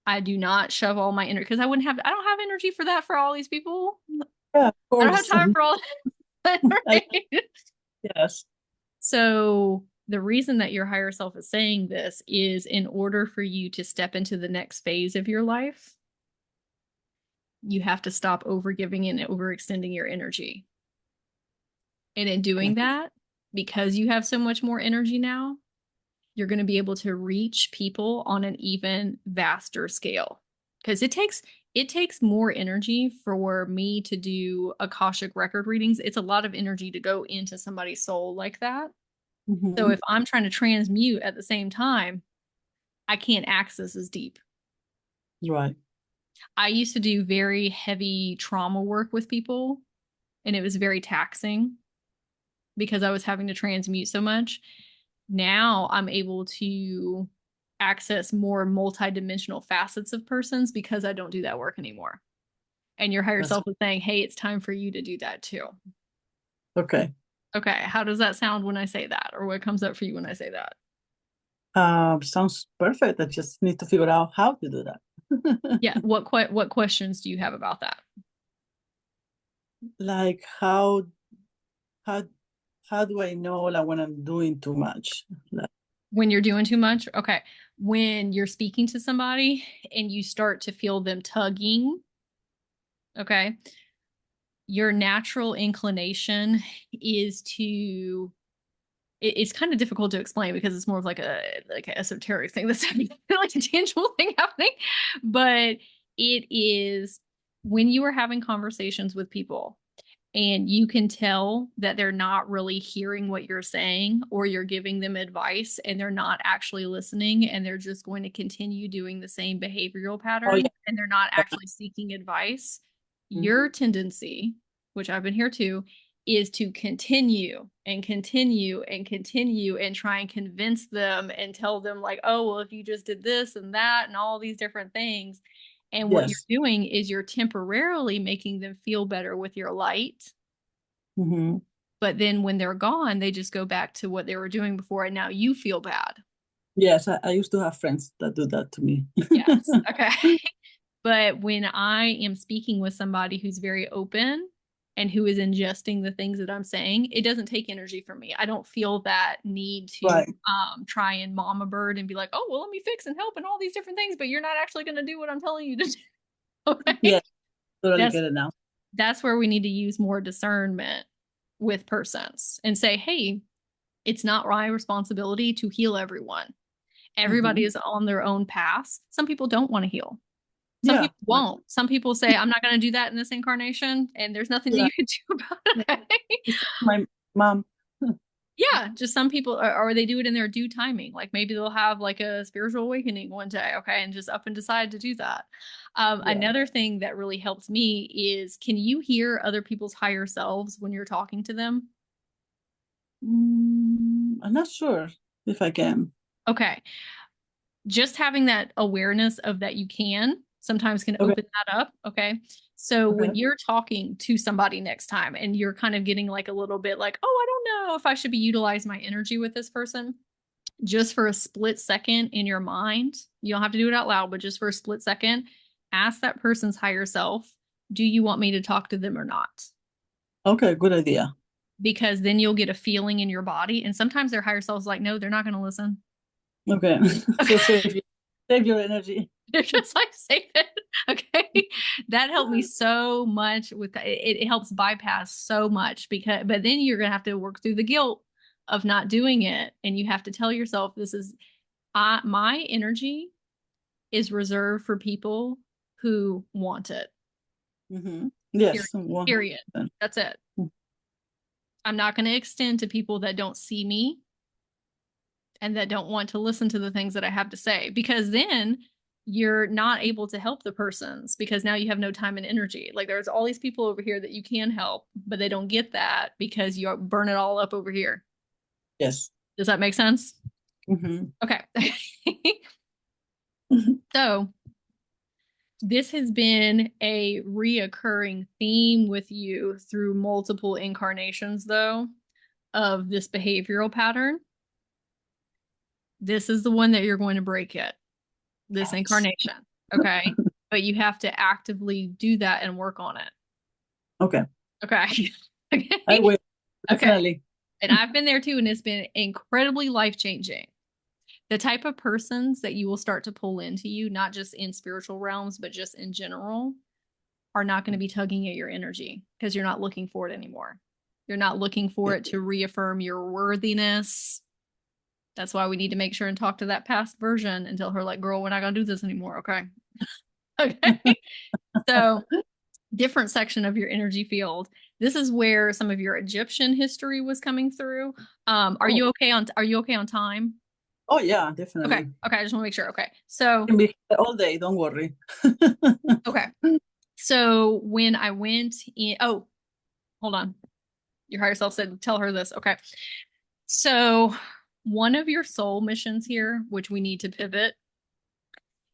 I do not shove all my energy because I don't have energy for that for all these people. Yeah, of I don't have course. time for all that. I, Right? yes. So the reason that your higher self is saying this is in order for you to step into the next phase of your life, you have to stop overgiving and overextending your energy. And in Okay. doing that, because you have so much more energy now, you're going to be able to reach people on an even vaster scale. Because it takes more energy for me to do Akashic record readings. It's a lot of energy to go into somebody's soul like that. So Mhm. if I'm trying to transmute at the same time, I can't access as deep. Right. I used to do very heavy trauma work with people, and it was very taxing because I was having to transmute so much. Now I'm able to access more multidimensional facets of persons because I don't do that work anymore. And your higher That's self is saying, hey, it's time for you to do that too. okay. Okay, how does that sound when I say that? Or what comes up for you when I say that? Sounds perfect. I just need to figure out how to do that. Yeah, what questions do you have about that? Like how how do I know like when I'm doing too much? Like, When you're doing too much? Okay. When you're speaking to somebody and you start to feel them tugging, okay, your natural inclination is to it's kind of difficult to explain because it's more of like an esoteric thing that's happening, like a tangible thing happening. But it is when you are having conversations with people and you can tell that they're not really hearing what you're saying, or you're giving them advice and they're not actually listening and they're just going to continue doing the same behavioral oh patterns yeah. and they're not actually seeking advice. Mhm. Your tendency, which I've been here too, is to continue and continue and continue and try and convince them and tell them like, oh, well, if you just did this and that and all these different things. And what you're Yes. doing is you're temporarily making them feel better with your light. Hmm. But then when they're gone, they just go back to what they were doing before. And now you feel bad. Yes, I used to have friends that do that to me. Yes. Okay. But when I am speaking with somebody who's very open and who is ingesting the things that I'm saying, it doesn't take energy from me. I don't feel that need to Right. try and mama bird and be like, oh, well, let me fix and help and all these different things, but you're not actually going to do what I'm telling you to do. Yeah, Okay? totally That's get it now. that's where we need to use more discernment with persons and say, hey, it's not my responsibility to heal everyone. Everybody Hmm. is on their own path. Some people don't want to heal. Some Yeah. people won't. Some people say, I'm not going to do that in this incarnation, and there's nothing that Yeah. you can do about it. My mom. Yeah, just some people, or they do it in their due timing. Like maybe they'll have like a spiritual awakening one day, okay, and just up and decide to do that. Yeah. Another thing that really helps me is, can you hear other people's higher selves when you're talking to them? I'm not sure if I can. Okay, just having that awareness of that you can sometimes can Okay. open that up. Okay. So when Okay. you're talking to somebody next time and you're kind of getting like a little bit like, oh, I don't know if I should be utilizing my energy with this person, just for a split second in your mind, you don't have to do it out loud, but just for a split second, ask that person's higher self, do you want me to talk to them or not? Okay. Good idea. Because then you'll get a feeling in your body. And sometimes their higher self is like, no, they're not going to listen. Okay. So save you. Save your energy. They're just like save it. Okay. That helped me so much with it helps bypass so much because but then you're gonna have to work through the guilt of not doing it. And you have to tell yourself this is my energy is reserved for people who want it. Mm-hmm. Yes, Period. Period. 100%. That's it. I'm not going to extend to people that don't see me and that don't want to listen to the things that I have to say because then you're not able to help the persons because now you have no time and energy. Like there's all these people over here that you can help, but they don't get that because you burn it all up over here. Yes. Does that make sense? Mm-hmm. Okay. So this has been a reoccurring theme with you through multiple incarnations, though, of this behavioral pattern. This is the one that you're going to break it, this incarnation. Okay. But you have to actively do that and work on it. Okay. Okay. Okay. I will. Okay. Definitely. And I've been there too, and it's been incredibly life-changing. The type of persons that you will start to pull into you, not just in spiritual realms, but just in general, are not going to be tugging at your energy because you're not looking for it anymore. You're not looking for it to reaffirm your worthiness. That's why we need to make sure and talk to that past version and tell her, like, girl, we're not going to do this anymore. Okay. Okay. So, different section of your energy field. This is where some of your Egyptian history was coming through. Are you okay on time? Oh yeah, Okay. definitely. Okay. I just want to make sure. Okay. So, Can be all day, don't worry. okay. So when I went in, oh, hold on. Your higher self said, tell her this. Okay. So one of your soul missions here, which we need to pivot,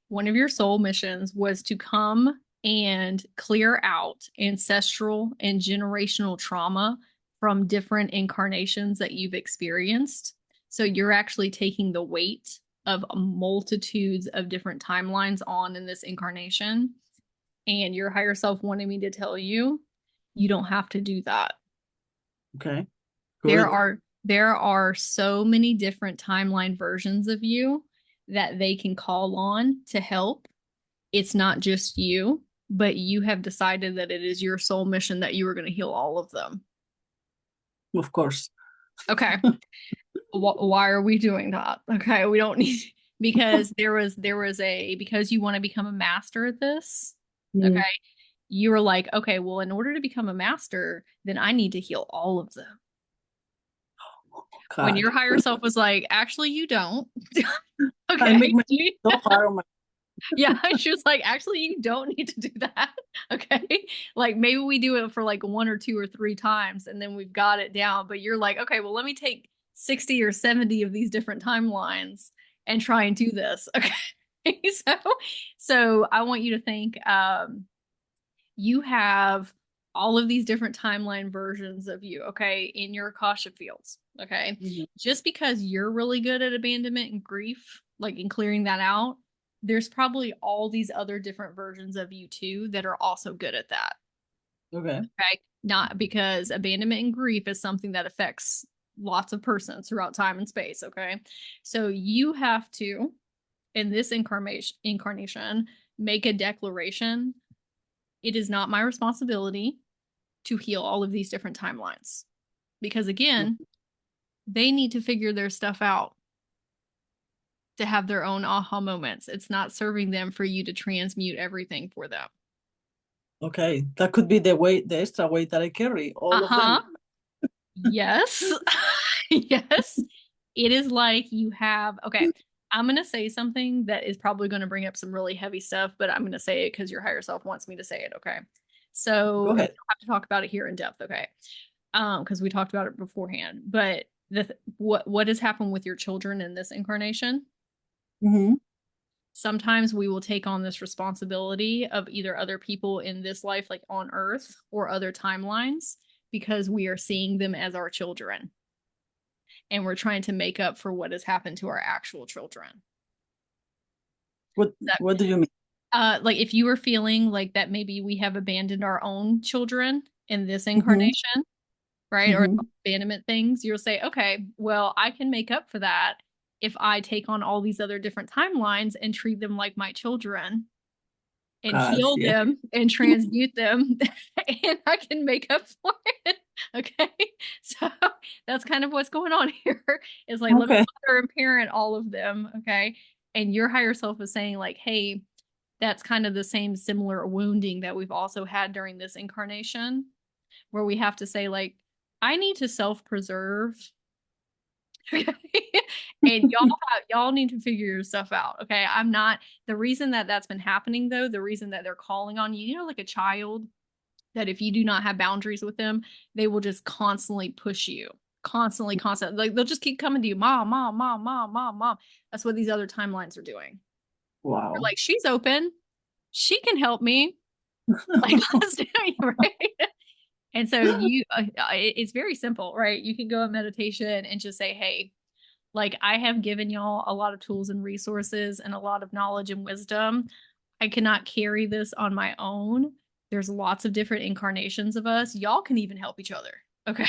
one of your soul missions was to come and clear out ancestral and generational trauma from different incarnations that you've experienced. So you're actually taking the weight of multitudes of different timelines on in this incarnation. And your higher self wanted me to tell you, you don't have to do that. Okay. There Good. are so many different timeline versions of you that they can call on to help. It's not just you, but you have decided that it is your soul mission that you are going to heal all of them. Of course. Okay. Why are we doing that? Okay, we don't need because because you want to become a master at this. Okay. Mm. You were like, okay, well, in order to become a master, then I need to heal all of them. When God. your higher self was like, actually, you don't. I Okay. make my so hard on my Yeah, she was like, actually, you don't need to do that. Okay. Like maybe we do it for like 1 or 2 or 3 times and then we've got it down. But you're like, okay, well, let me take 60 or 70 of these different timelines and try and do this. Okay. So I want you to think you have all of these different timeline versions of you, okay, in your Akasha fields. Okay. Mhm. Just because you're really good at abandonment and grief, like in clearing that out, there's probably all these other different versions of you too that are also good at that. Okay. Okay. Not because abandonment and grief is something that affects lots of persons throughout time and space. Okay. So you have to, in this incarnation, make a declaration. It is not my responsibility to heal all of these different timelines because, again, they need to figure their stuff out to have their own aha moments. It's not serving them for you to transmute everything for them. Okay. That could be the extra weight that I carry, all of Uh-huh. them. Yes. Yes. It is like you have, okay, I'm going to say something that is probably going to bring up some really heavy stuff, but I'm going to say it because your higher self wants me to say it. Okay. So Go we ahead. don't have to talk about it here in depth. Okay. Because we talked about it beforehand, but what has happened with your children in this incarnation? Mm-hmm. Sometimes we will take on this responsibility of either other people in this life, like on Earth, or other timelines, because we are seeing them as our children. And we're trying to make up for what has happened to our actual children. What do you mean? Like if you were feeling like that maybe we have abandoned our own children in this Mm-hmm. incarnation, right? Or Mm-hmm. abandonment things, you'll say, okay, well, I can make up for that if I take on all these other different timelines and treat them like my children and Gosh, heal yeah. them and transmute them and I can make up for it. Okay. So that's kind of what's going on here. Is like, let me Okay. mother and parent all of them. Okay. And your higher self is saying, like, hey, that's kind of the same similar wounding that we've also had during this incarnation, where we have to say, like, I need to self-preserve. And y'all need to figure your stuff out. Okay. I'm not the reason that that's been happening though, the reason that they're calling on you, you know, like a child that if you do not have boundaries with them, they will just constantly push you. Constantly. Like they'll just keep coming to you, mom, mom, mom, mom, mom, mom. That's what these other timelines are doing. They're Wow. like, she's open. She can help me. Like, let's do it, right? And so it's very simple, right? You can go in meditation and just say, hey, like I have given y'all a lot of tools and resources and a lot of knowledge and wisdom. I cannot carry this on my own. There's lots of different incarnations of us. Y'all can even help each other. Okay.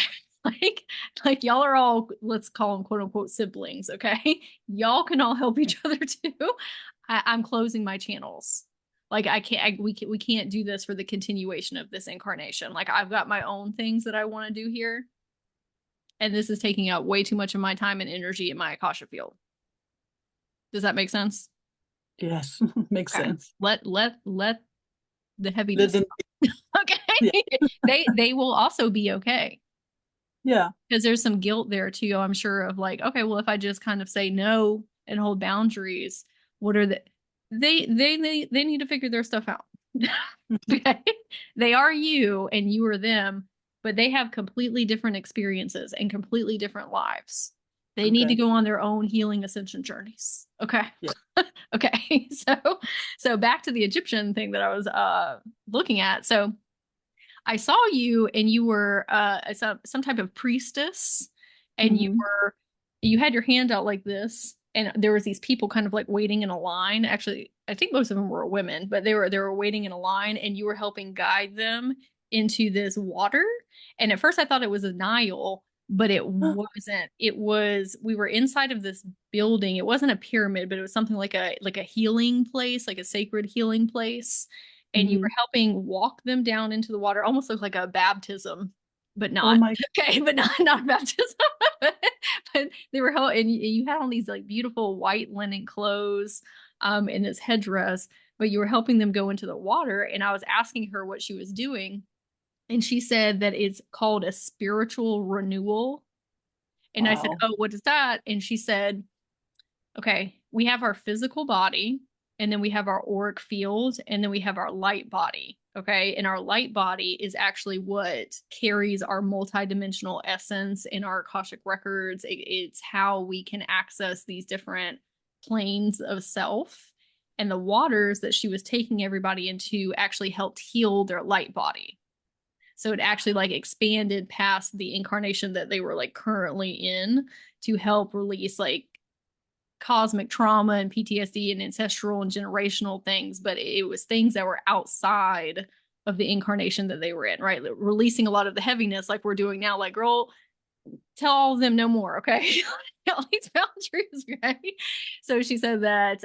Like y'all are all, let's call them quote unquote siblings. Okay. Y'all can all help each other too. I'm closing my channels. Like we can't do this for the continuation of this incarnation. Like I've got my own things that I want to do here. And this is taking out way too much of my time and energy in my Akasha field. Does that make sense? Yes, makes Okay. sense. Let the Let heaviness them, yeah, okay. They will also be okay. yeah, Because there's some guilt there too, I'm sure, of like, okay, well, if I just kind of say no and hold boundaries, what are they need to figure their stuff out. Okay. They are you and you are them, but they have completely different experiences and completely different lives. They need to okay, go on their own healing ascension journeys. Okay. yeah. Okay. So back to the Egyptian thing that I was looking at. So I saw you and you were some type of priestess and Hmm. you had your hand out like this and there was these people kind of like waiting in a line. Actually, I think most of them were women, but they were waiting in a line and you were helping guide them into this water. And at first I thought it was a Nile, but it wasn't. It was we were inside of this building. It wasn't a pyramid, but it was something like a healing place, like a sacred healing place, and you were Hmm. helping walk them down into the water. Almost looked like a baptism, but Oh not. my, Okay, but not baptism. But they were and you had on these like beautiful white linen clothes, in this headdress, but you were helping them go into the water. And I was asking her what she was doing, and she said that it's called a spiritual renewal. And I said, wow. "Oh, what is that?" And she said, okay, we have our physical body, and then we have our auric field, and then we have our light body. Okay. And our light body is actually what carries our multidimensional essence in our Akashic records. It's how we can access these different planes of self. And the waters that she was taking everybody into actually helped heal their light body. So it actually like expanded past the incarnation that they were like currently in to help release like cosmic trauma and PTSD and ancestral and generational things, but it was things that were outside of the incarnation that they were in, right? Releasing a lot of the heaviness like we're doing now, like, girl, tell all of them no more, okay? All these boundaries, right? So she said that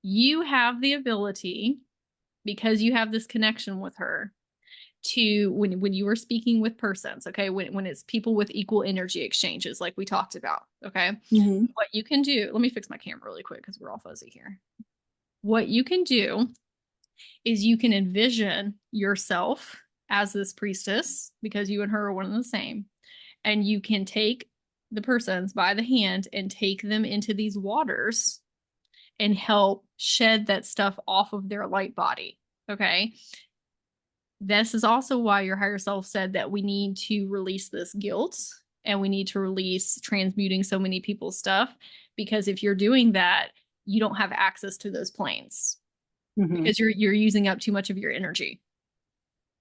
you have the ability, because you have this connection with her, to when you were speaking with persons, okay, when it's people with equal energy exchanges like we talked about, okay, Hmm. what you can do, let me fix my camera really quick because we're all fuzzy here. What you can do is you can envision yourself as this priestess because you and her are one and the same, and you can take the persons by the hand and take them into these waters and help shed that stuff off of their light body. Okay. This is also why your higher self said that we need to release this guilt and we need to release transmuting so many people's stuff, because if you're doing that, you don't have access to those planes Hmm. because you're using up too much of your energy.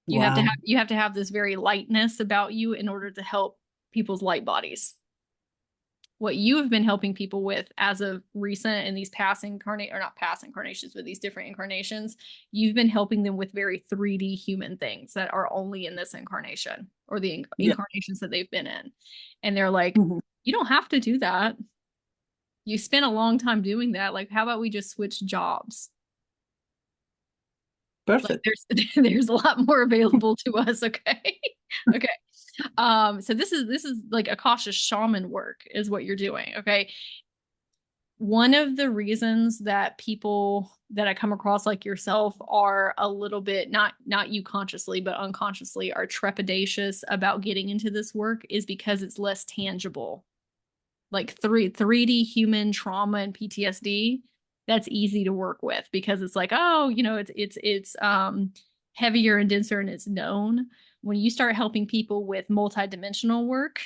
Wow. You have to have this very lightness about you in order to help people's light bodies. What you have been helping people with as of recent in these past incarnate or not past incarnations, but these different incarnations, you've been helping them with very 3D human things that are only in this incarnation or the Yeah. incarnations that they've been in. And they're like, Hmm. you don't have to do that. You spent a long time doing that. Like, how about we just switch jobs? Like Perfect. there's a lot more available to us, okay? Okay. So this is like Akasha shaman work is what you're doing, okay? One of the reasons that people that I come across like yourself are a little bit not you consciously but unconsciously are trepidatious about getting into this work is because it's less tangible. Like 3D human trauma and PTSD, that's easy to work with because it's like, oh, it's heavier and denser and it's known. When you start helping people with multidimensional work,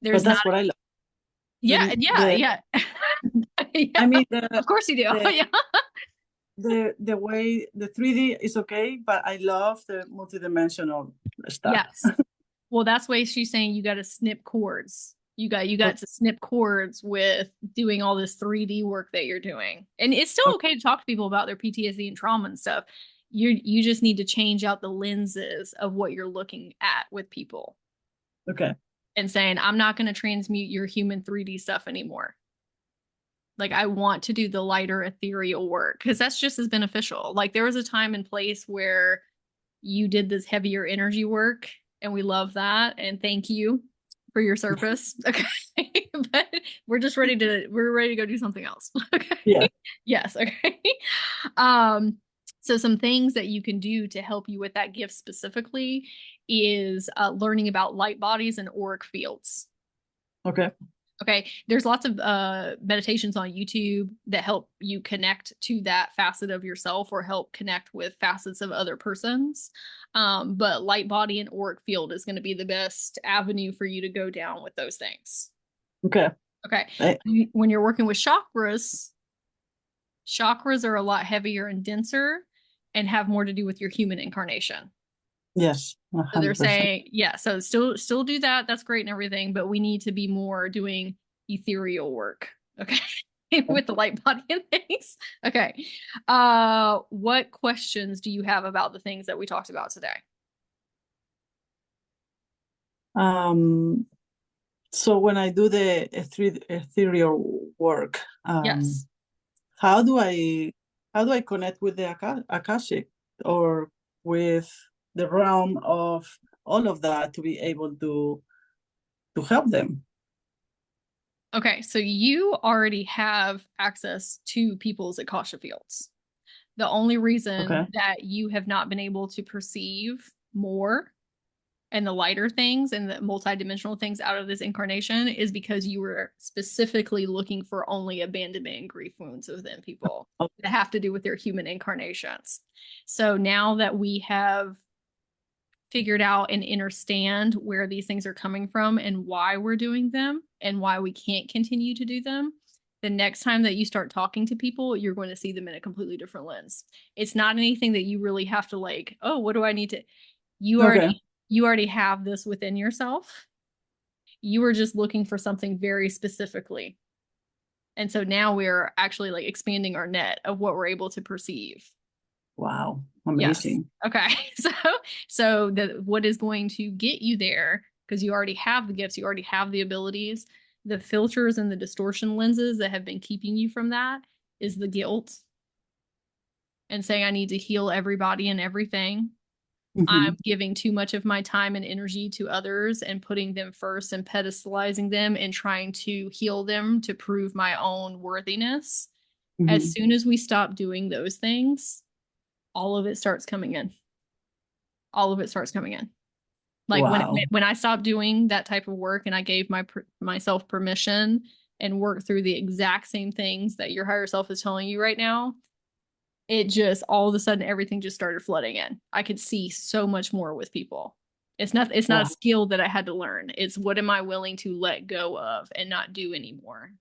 But there's not. that's what I love. Yeah, yeah, The yeah. Yeah, I mean of course you do. the Yeah. the way the 3D is okay, but I love the multidimensional stuff. Yes. Well, that's why she's saying you got to snip cords. You got to snip cords with doing all this 3D work that you're doing. And it's still okay to talk to people about their PTSD and trauma and stuff. You just need to change out the lenses of what you're looking at with people Okay. and saying, I'm not going to transmute your human 3D stuff anymore. Like I want to do the lighter ethereal work because that's just as beneficial. Like there was a time and place where you did this heavier energy work and we love that and thank you for your service. Okay. But we're ready to go do something else. Okay. Yeah. Yes. Okay. Um, so some things that you can do to help you with that gift specifically is learning about light bodies and auric fields. Okay. Okay, there's lots of meditations on YouTube that help you connect to that facet of yourself or help connect with facets of other persons. But light body and auric field is going to be the best avenue for you to go down with those things. Okay. Okay, when you're working with chakras, chakras are a lot heavier and denser and have more to do with your human incarnation. Yes. So they're 100%. saying, yeah, so still do that. That's great and everything, but we need to be more doing ethereal work. Okay. With the light body and things. Okay. What questions do you have about the things that we talked about today? So when I do the ethereal work, Yes. how do I connect with the Akashic or with the realm of all of that to be able to help them? Okay, so you already have access to people's Akasha fields. The only reason Okay. that you have not been able to perceive more and the lighter things and the multidimensional things out of this incarnation is because you were specifically looking for only abandonment and grief wounds within people Oh, that have to do with their human incarnations. So now that we have figured out and understand where these things are coming from and why we're doing them and why we can't continue to do them, the next time that you start talking to people, you're going to see them in a completely different lens. It's not anything that you really have to like, oh, what do I need to? You okay. already have this within yourself. You were just looking for something very specifically. And so now we're actually like expanding our net of what we're able to perceive. Wow. Yes. Amazing. Okay. So what is going to get you there, because you already have the gifts, you already have the abilities, the filters and the distortion lenses that have been keeping you from that is the guilt and saying I need to heal everybody and everything. I'm Hmm. giving too much of my time and energy to others and putting them first and pedestalizing them and trying to heal them to prove my own worthiness. As Hmm. soon as we stop doing those things, all of it starts coming in. All of it starts coming in. Like Wow. when I stopped doing that type of work and I gave myself permission and worked through the exact same things that your higher self is telling you right now, it just all of a sudden everything just started flooding in. I could see so much more with people. It's not a Wow. skill that I had to learn. It's what am I willing to let go of and not do anymore.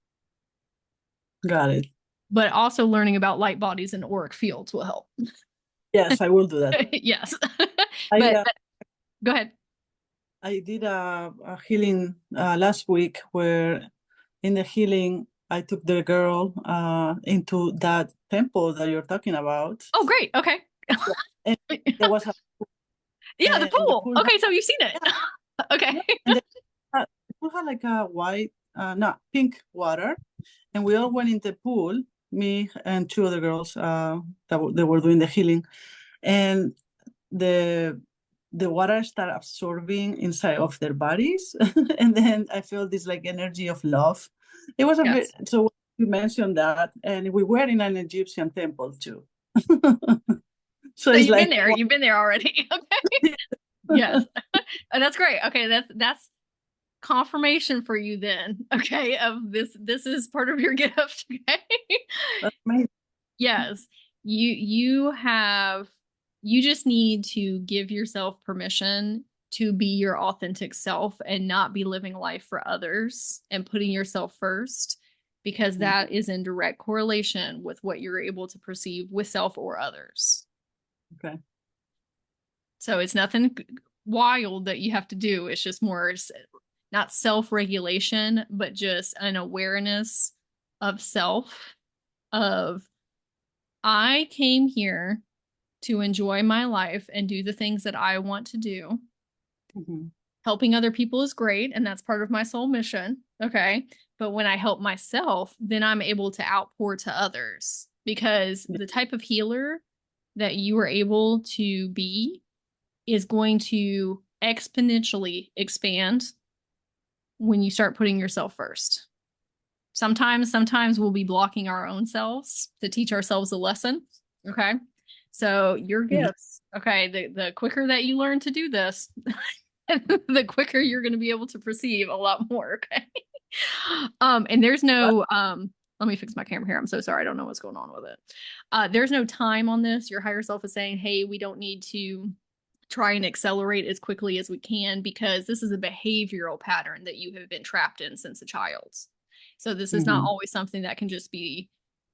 Got it. But also learning about light bodies and auric fields will help. Yes, I will do that. Yes. I But go ahead. I did a healing last week where in the healing I took the girl into that temple that you're talking about. Oh, great. Okay. Yeah. And there was a Yeah, the and the pool. pool had, Okay, so you've seen it. yeah, Okay. yeah, and the pool had like a white no pink water, and we all went in the pool, me and two other girls they were doing the healing, and the water started absorbing inside of their bodies, and then I felt this like energy of love. It was a bit, Yes. so you mentioned that, and we were in an Egyptian temple too. So So it's you've been like, there. wow. You've been there already. Okay. Yes. And that's great. Okay, that's confirmation for you then. Okay, of this is part of your gift. Okay. That's amazing. Yes. You just need to give yourself permission to be your authentic self and not be living life for others and putting yourself first, because that is in direct correlation with what you're able to perceive with self or others. Okay. So it's nothing wild that you have to do. It's just more not self-regulation, but just an awareness of self, of I came here to enjoy my life and do the things that I want to do. Mhm. Helping other people is great, and that's part of my soul mission. Okay. But when I help myself, then I'm able to outpour to others, because Yeah. the type of healer that you are able to be is going to exponentially expand when you start putting yourself first. Sometimes we'll be blocking our own selves to teach ourselves a lesson. Okay. So your Mhm. gifts, okay, the quicker that you learn to do this, the quicker you're going to be able to perceive a lot more. Okay. And there's no let me fix my camera here. I'm so sorry. I don't know what's going on with it. There's no time on this. Your higher self is saying, hey, we don't need to try and accelerate as quickly as we can, because this is a behavioral pattern that you have been trapped in since a child. So this is not Mhm. always something that can just be,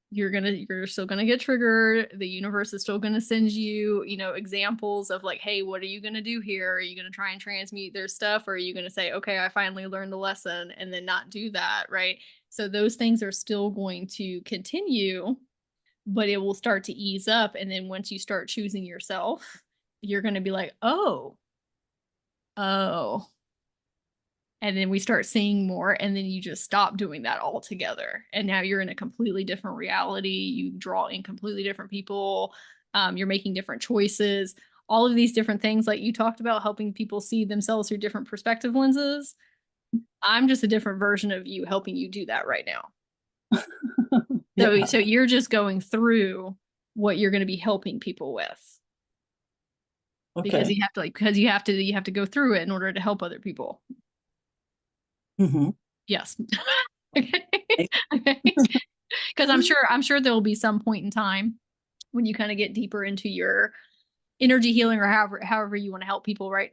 you're still gonna get triggered. The universe is still gonna send you, examples of like, hey, what are you gonna do here? Are you gonna try and transmute their stuff? Or are you gonna say, okay, I finally learned the lesson, and then not do that, right? So those things are still going to continue, but it will start to ease up. And then once you start choosing yourself, you're gonna be like, oh, and then we start seeing more, and then you just stop doing that altogether, and now you're in a completely different reality. You draw in completely different people. You're making different choices, all of these different things, like you talked about, helping people see themselves through different perspective lenses. I'm just a different version of you, helping you do that right now. So Yeah. so you're just going through what you're going to be helping people with, because Okay. you have to go through it in order to help other people. Mhm. Yes. Okay. Okay. Because I'm sure there will be some point in time when you kind of get deeper into your energy healing, or however you want to help people, right?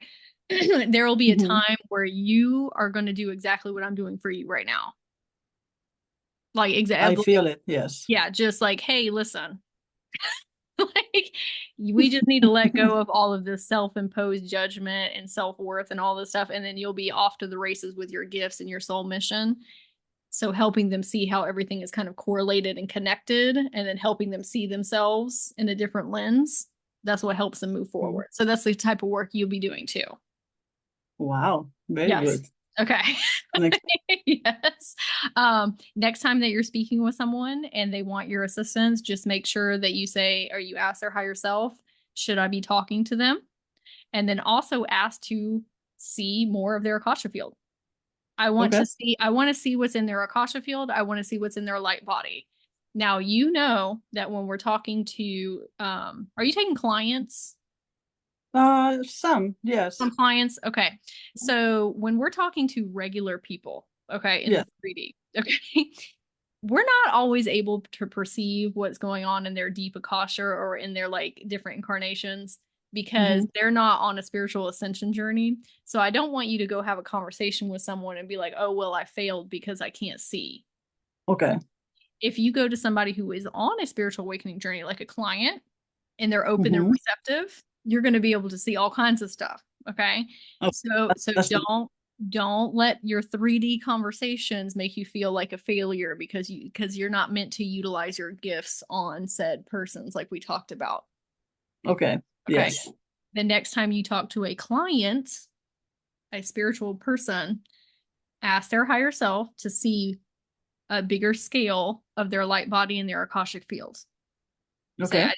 There will be a Mhm. time where you are going to do exactly what I'm doing for you right now. Like I exactly, feel it. Yes. yeah, just like, hey, listen, like we just need to let go of all of this self-imposed judgment and self-worth and all this stuff, and then you'll be off to the races with your gifts and your soul mission. So helping them see how everything is kind of correlated and connected, and then helping them see themselves in a different lens, that's what helps them move Mhm. forward. So that's the type of work you'll be doing too. Wow. Very Yes. good. Okay. Next. Yes. Next time that you're speaking with someone and they want your assistance, just make sure that you say, or you ask their higher self, should I be talking to them? And then also ask to see more of their Akasha field. Okay. I want to see what's in their Akasha field. I want to see what's in their light body. Now, you know that when we're talking to, are you taking clients? Some, yes. Some clients? Okay. So when we're talking to regular people, okay, in the Yes. 3D, okay, we're not always able to perceive what's going on in their deep Akasha or in their like different incarnations, because Mhm. they're not on a spiritual ascension journey. So I don't want you to go have a conversation with someone and be like, oh, well, I failed because I can't see. Okay. If you go to somebody who is on a spiritual awakening journey, like a client, and they're open and Mhm. receptive, you're going to be able to see all kinds of stuff. Okay. Oh, So that's the don't let your 3D conversations make you feel like a failure, because you're not meant to utilize your gifts on said persons like we talked about. okay. Okay. Yes. The next time you talk to a client, a spiritual person, ask their higher self to see a bigger scale of their light body and their Akashic fields. Say,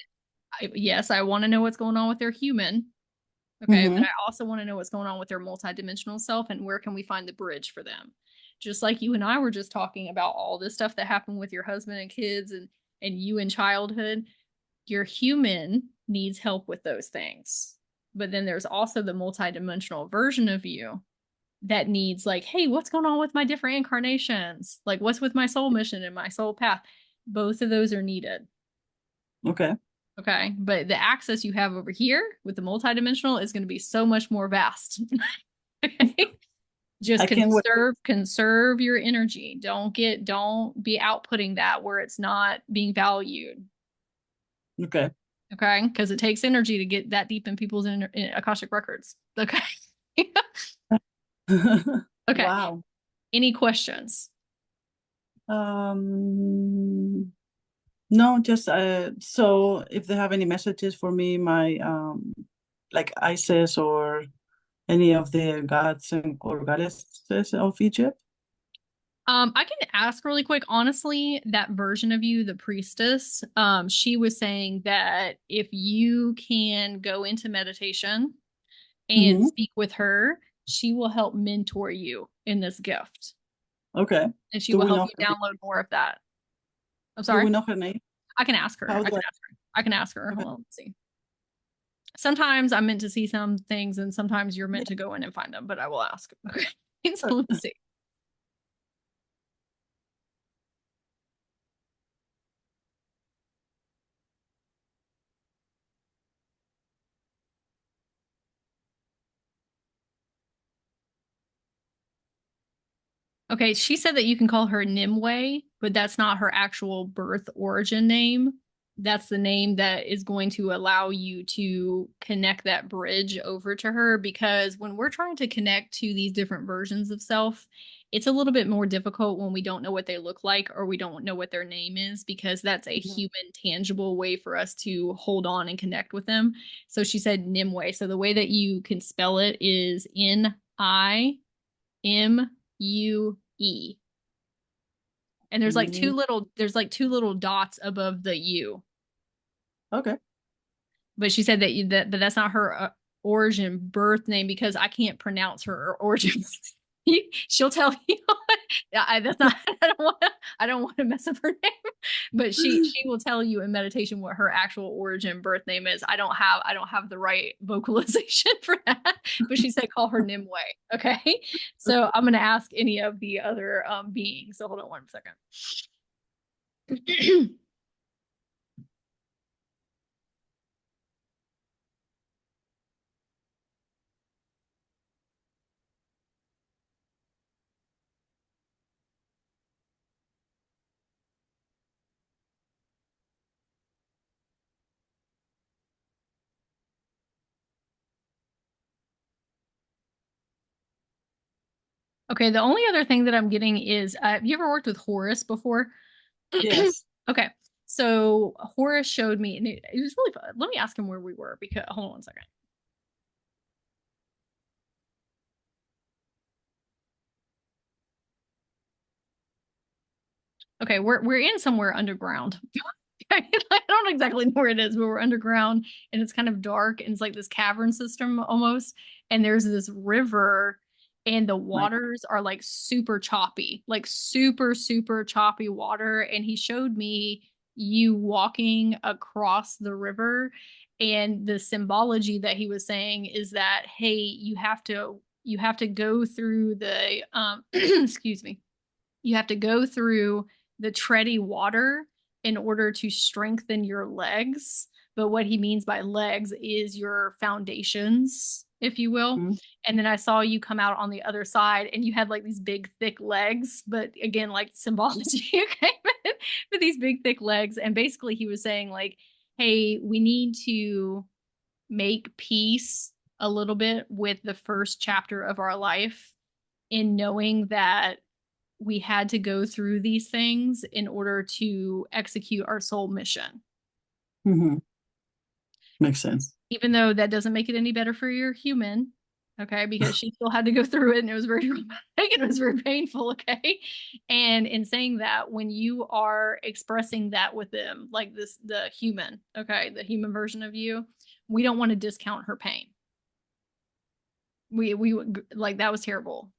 Okay. yes, I want to know what's going on with their human. Okay, but Mm-hmm. I also want to know what's going on with their multidimensional self and where can we find the bridge for them. Just like you and I were just talking about all this stuff that happened with your husband and kids and you in childhood, your human needs help with those things. But then there's also the multidimensional version of you that needs like, hey, what's going on with my different incarnations? Like what's with my soul mission and my soul path? Both of those are needed. Okay. Okay. But the access you have over here with the multidimensional is going to be so much more vast. Okay. Just I can't wait. conserve your energy. Don't be outputting that where it's not being valued. Okay. Okay. Because it takes energy to get that deep in people's in Akashic records. Okay. Okay. Wow. Any questions? No, just so if they have any messages for me, my like Isis or any of the gods and or goddesses of Egypt. I can ask really quick. Honestly, that version of you, the priestess, she was saying that if you can go into meditation and Mm-hmm. speak with her, she will help mentor you in this gift. Okay. And she Do will we help know you her name? download more of that. I'm Do sorry. we know her name? I can ask her. How I do can I? ask her. I can ask her. Okay. Hold on, let's see. Sometimes I'm meant to see some things and sometimes you're meant to go in and find them, but I will ask. Okay. So let's see. Okay, she said that you can call her Nimue, but that's not her actual birth origin name. That's the name that is going to allow you to connect that bridge over to her because when we're trying to connect to these different versions of self, it's a little bit more difficult when we don't know what they look like or we don't know what their name is because that's a Mhm. human, tangible way for us to hold on and connect with them. So she said Nimue. So the way that you can spell it is Nimue. And Mm, there's like two little dots above the U. okay. But she said but that's not her origin birth name because I can't pronounce her origin. She'll tell you. That's not. I don't want to mess up her name. But she will tell you in meditation what her actual origin birth name is. I don't have the right vocalization for that. But she said call her Nimue. Okay. So I'm gonna ask any of the other beings. So hold on one second. Okay, the only other thing that I'm getting is have you ever worked with Horus before? Yes. Okay, so Horus showed me, and it was really fun. Let me ask him where we were because hold on one second. Okay, we're in somewhere underground. I don't exactly know where it is, but we're underground and it's kind of dark and it's like this cavern system almost. And there's this river and the My. waters are like super choppy, like super, super choppy water. And he showed me you walking across the river. And the symbology that he was saying is that, hey, you have to go through the excuse me, you have to go through the tready water in order to strengthen your legs. But what he means by legs is your foundations, if you will. Mm, And then I saw you come out on the other side and you had like these big, thick legs, but again, like symbology, okay? But these big, thick legs. And basically, he was saying, like, hey, we need to make peace a little bit with the first chapter of our life in knowing that we had to go through these things in order to execute our soul mission. mhm. Makes sense. Even though that doesn't make it any better for your human, Okay, because she still had to go through it and it was very traumatic and it was very painful. Okay. And in saying that, when you are expressing that with them, like this, the human, okay, the human version of you, we don't want to discount her pain. We like that was terrible.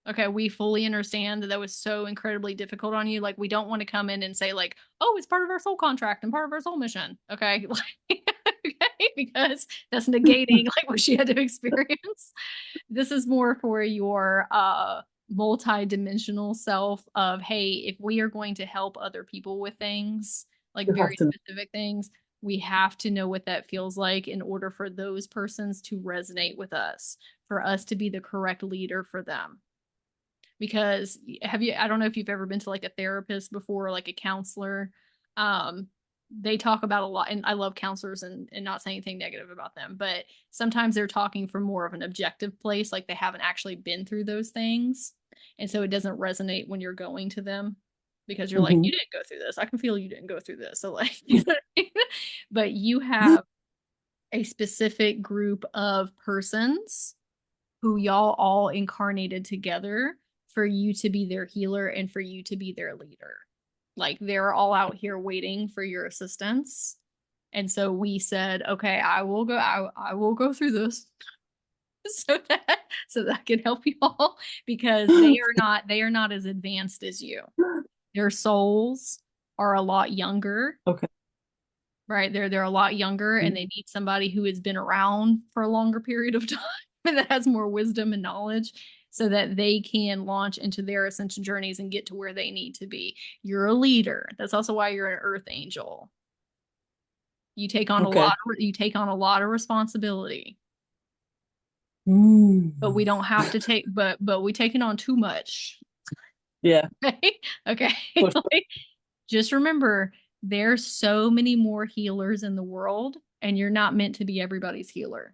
Okay, we fully understand that that was so incredibly difficult on you. Like, we don't want to come in and say, like, oh, it's part of our soul contract and part of our soul mission. Okay. Like, okay, because that's negating like what she had to experience. This is more for your multi-dimensional self of, hey, if we are going to help other people with things, like You have very to. specific things, we have to know what that feels like in order for those persons to resonate with us, for us to be the correct leader for them. Because have you, I don't know if you've ever been to like a therapist before, like a counselor. Um, they talk about a lot, and I love counselors and not saying anything negative about them, but sometimes they're talking from more of an objective place, like they haven't actually been through those things. And so it doesn't resonate when you're going to them because you're like, Mm-hmm. you didn't go through this. I can feel you didn't go through this. So, like, you know what I mean? But you have a specific group of persons who y'all all incarnated together for you to be their healer and for you to be their leader. Like, they're all out here waiting for your assistance. And so we said, okay, I will go through this so that I can help you all, because they are not as advanced as you. Their souls are a lot younger, Okay. right? They're a lot younger and they need somebody who has been around for a longer period of time and that has more wisdom and knowledge so that they can launch into their ascension journeys and get to where they need to be. You're a leader. That's also why you're an earth angel. Okay. You take on a lot of responsibility. But Mm. we don't have to take but we take it on too much. Yeah, Okay. Okay. for sure. Like, just remember there's so many more healers in the world and you're not meant to be everybody's healer.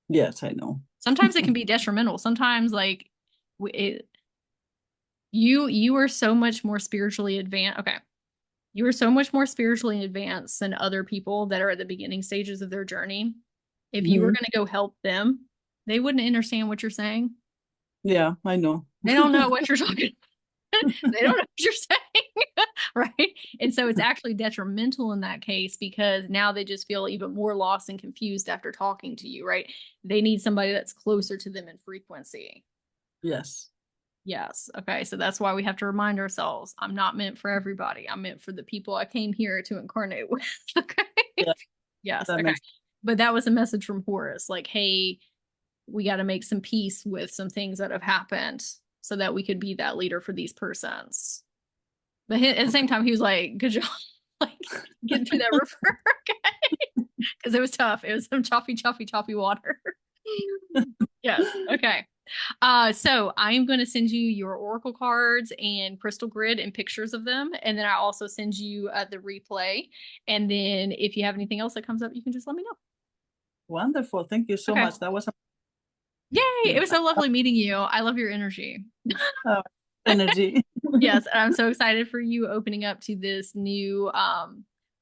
Yes, I know. Sometimes it can be detrimental. Sometimes like it, you are so much more spiritually advanced. Okay. You are so much more spiritually advanced than other people that are at the beginning stages of their journey. If you were Hmm. going to go help them, they wouldn't understand what you're saying. Yeah, I know. They don't know what you're talking. They don't know what you're saying. Right. And so it's actually detrimental in that case because now they just feel even more lost and confused after talking to you. Right. They need somebody that's closer to them in frequency. Yes, Yes. Okay. So that's why we have to remind ourselves I'm not meant for everybody. I'm meant for the people I came here to incarnate with. Okay. yeah, Yes. that Okay. makes. But that was a message from Horus like, hey, we got to make some peace with some things that have happened so that we could be that leader for these persons. But at the Okay. same time, he was like, good job, like getting through that river. Okay. Because it was tough. It was some choppy, choppy, choppy water. Yes. Okay. So I'm going to send you your oracle cards and crystal grid and pictures of them. And then I also send you the replay. And then if you have anything else that comes up, you can just let me know. Wonderful. Thank you so Okay. much. That was Yay. It amazing. was so lovely meeting you. I love your energy. Uh, energy. Yes, and I'm so excited for you opening up to this new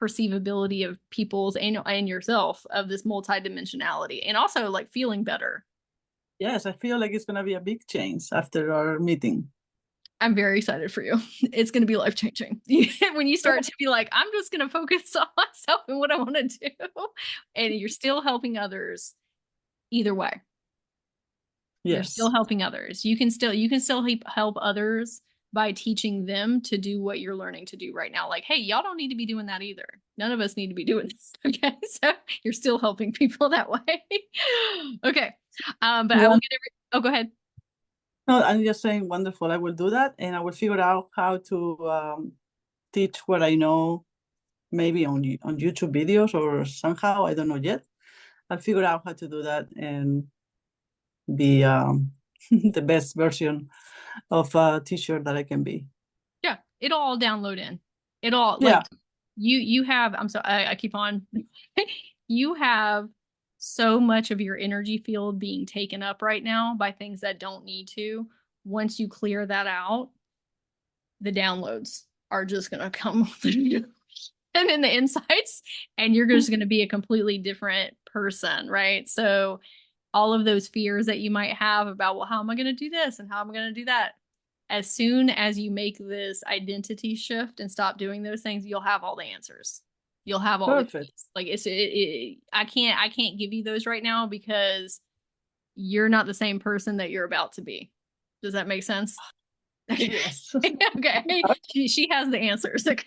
perceivability of people's and yourself of this multidimensionality and also like feeling better. Yes, I feel like it's gonna be a big change after our meeting. I'm very excited for you. It's going to be life changing when you start to be like, I'm just going to focus on myself and what I want to do. And you're still helping others either way. You're still Yes. helping others. You can still help others by teaching them to do what you're learning to do right now. Like, hey, y'all don't need to be doing that either. None of us need to be doing this. Okay. So you're still helping people that way. Okay. But I will One, get oh, go ahead. no, I'm just saying wonderful. I will do that and I will figure out how to teach what I know, maybe on YouTube videos or somehow. I don't know yet. I'll figure out how to do that and be the best version of a teacher that I can be. Yeah. It'll all download in. It all Yeah. like you have, I'm sorry, I keep on, you have so much of your energy field being taken up right now by things that don't need to. Once you clear that out, the downloads are just going to come and then the insights, and you're just going to be a completely different person, right? So all of those fears that you might have about, well, how am I going to do this and how am I going to do that? As soon as you make this identity shift and stop doing those things, you'll have all the answers. You'll have all the Perfect. keys. Like I can't give you those right now because you're not the same person that you're about to be. Does that make sense? Yes. Okay. She has the answers. Okay.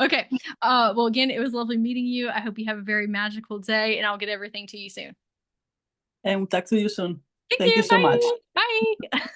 Okay. Well, again, it was lovely meeting you. I hope you have a very magical day, and I'll get everything to you soon. And talk to you soon. Thank Thank you you. so much. Bye. Bye.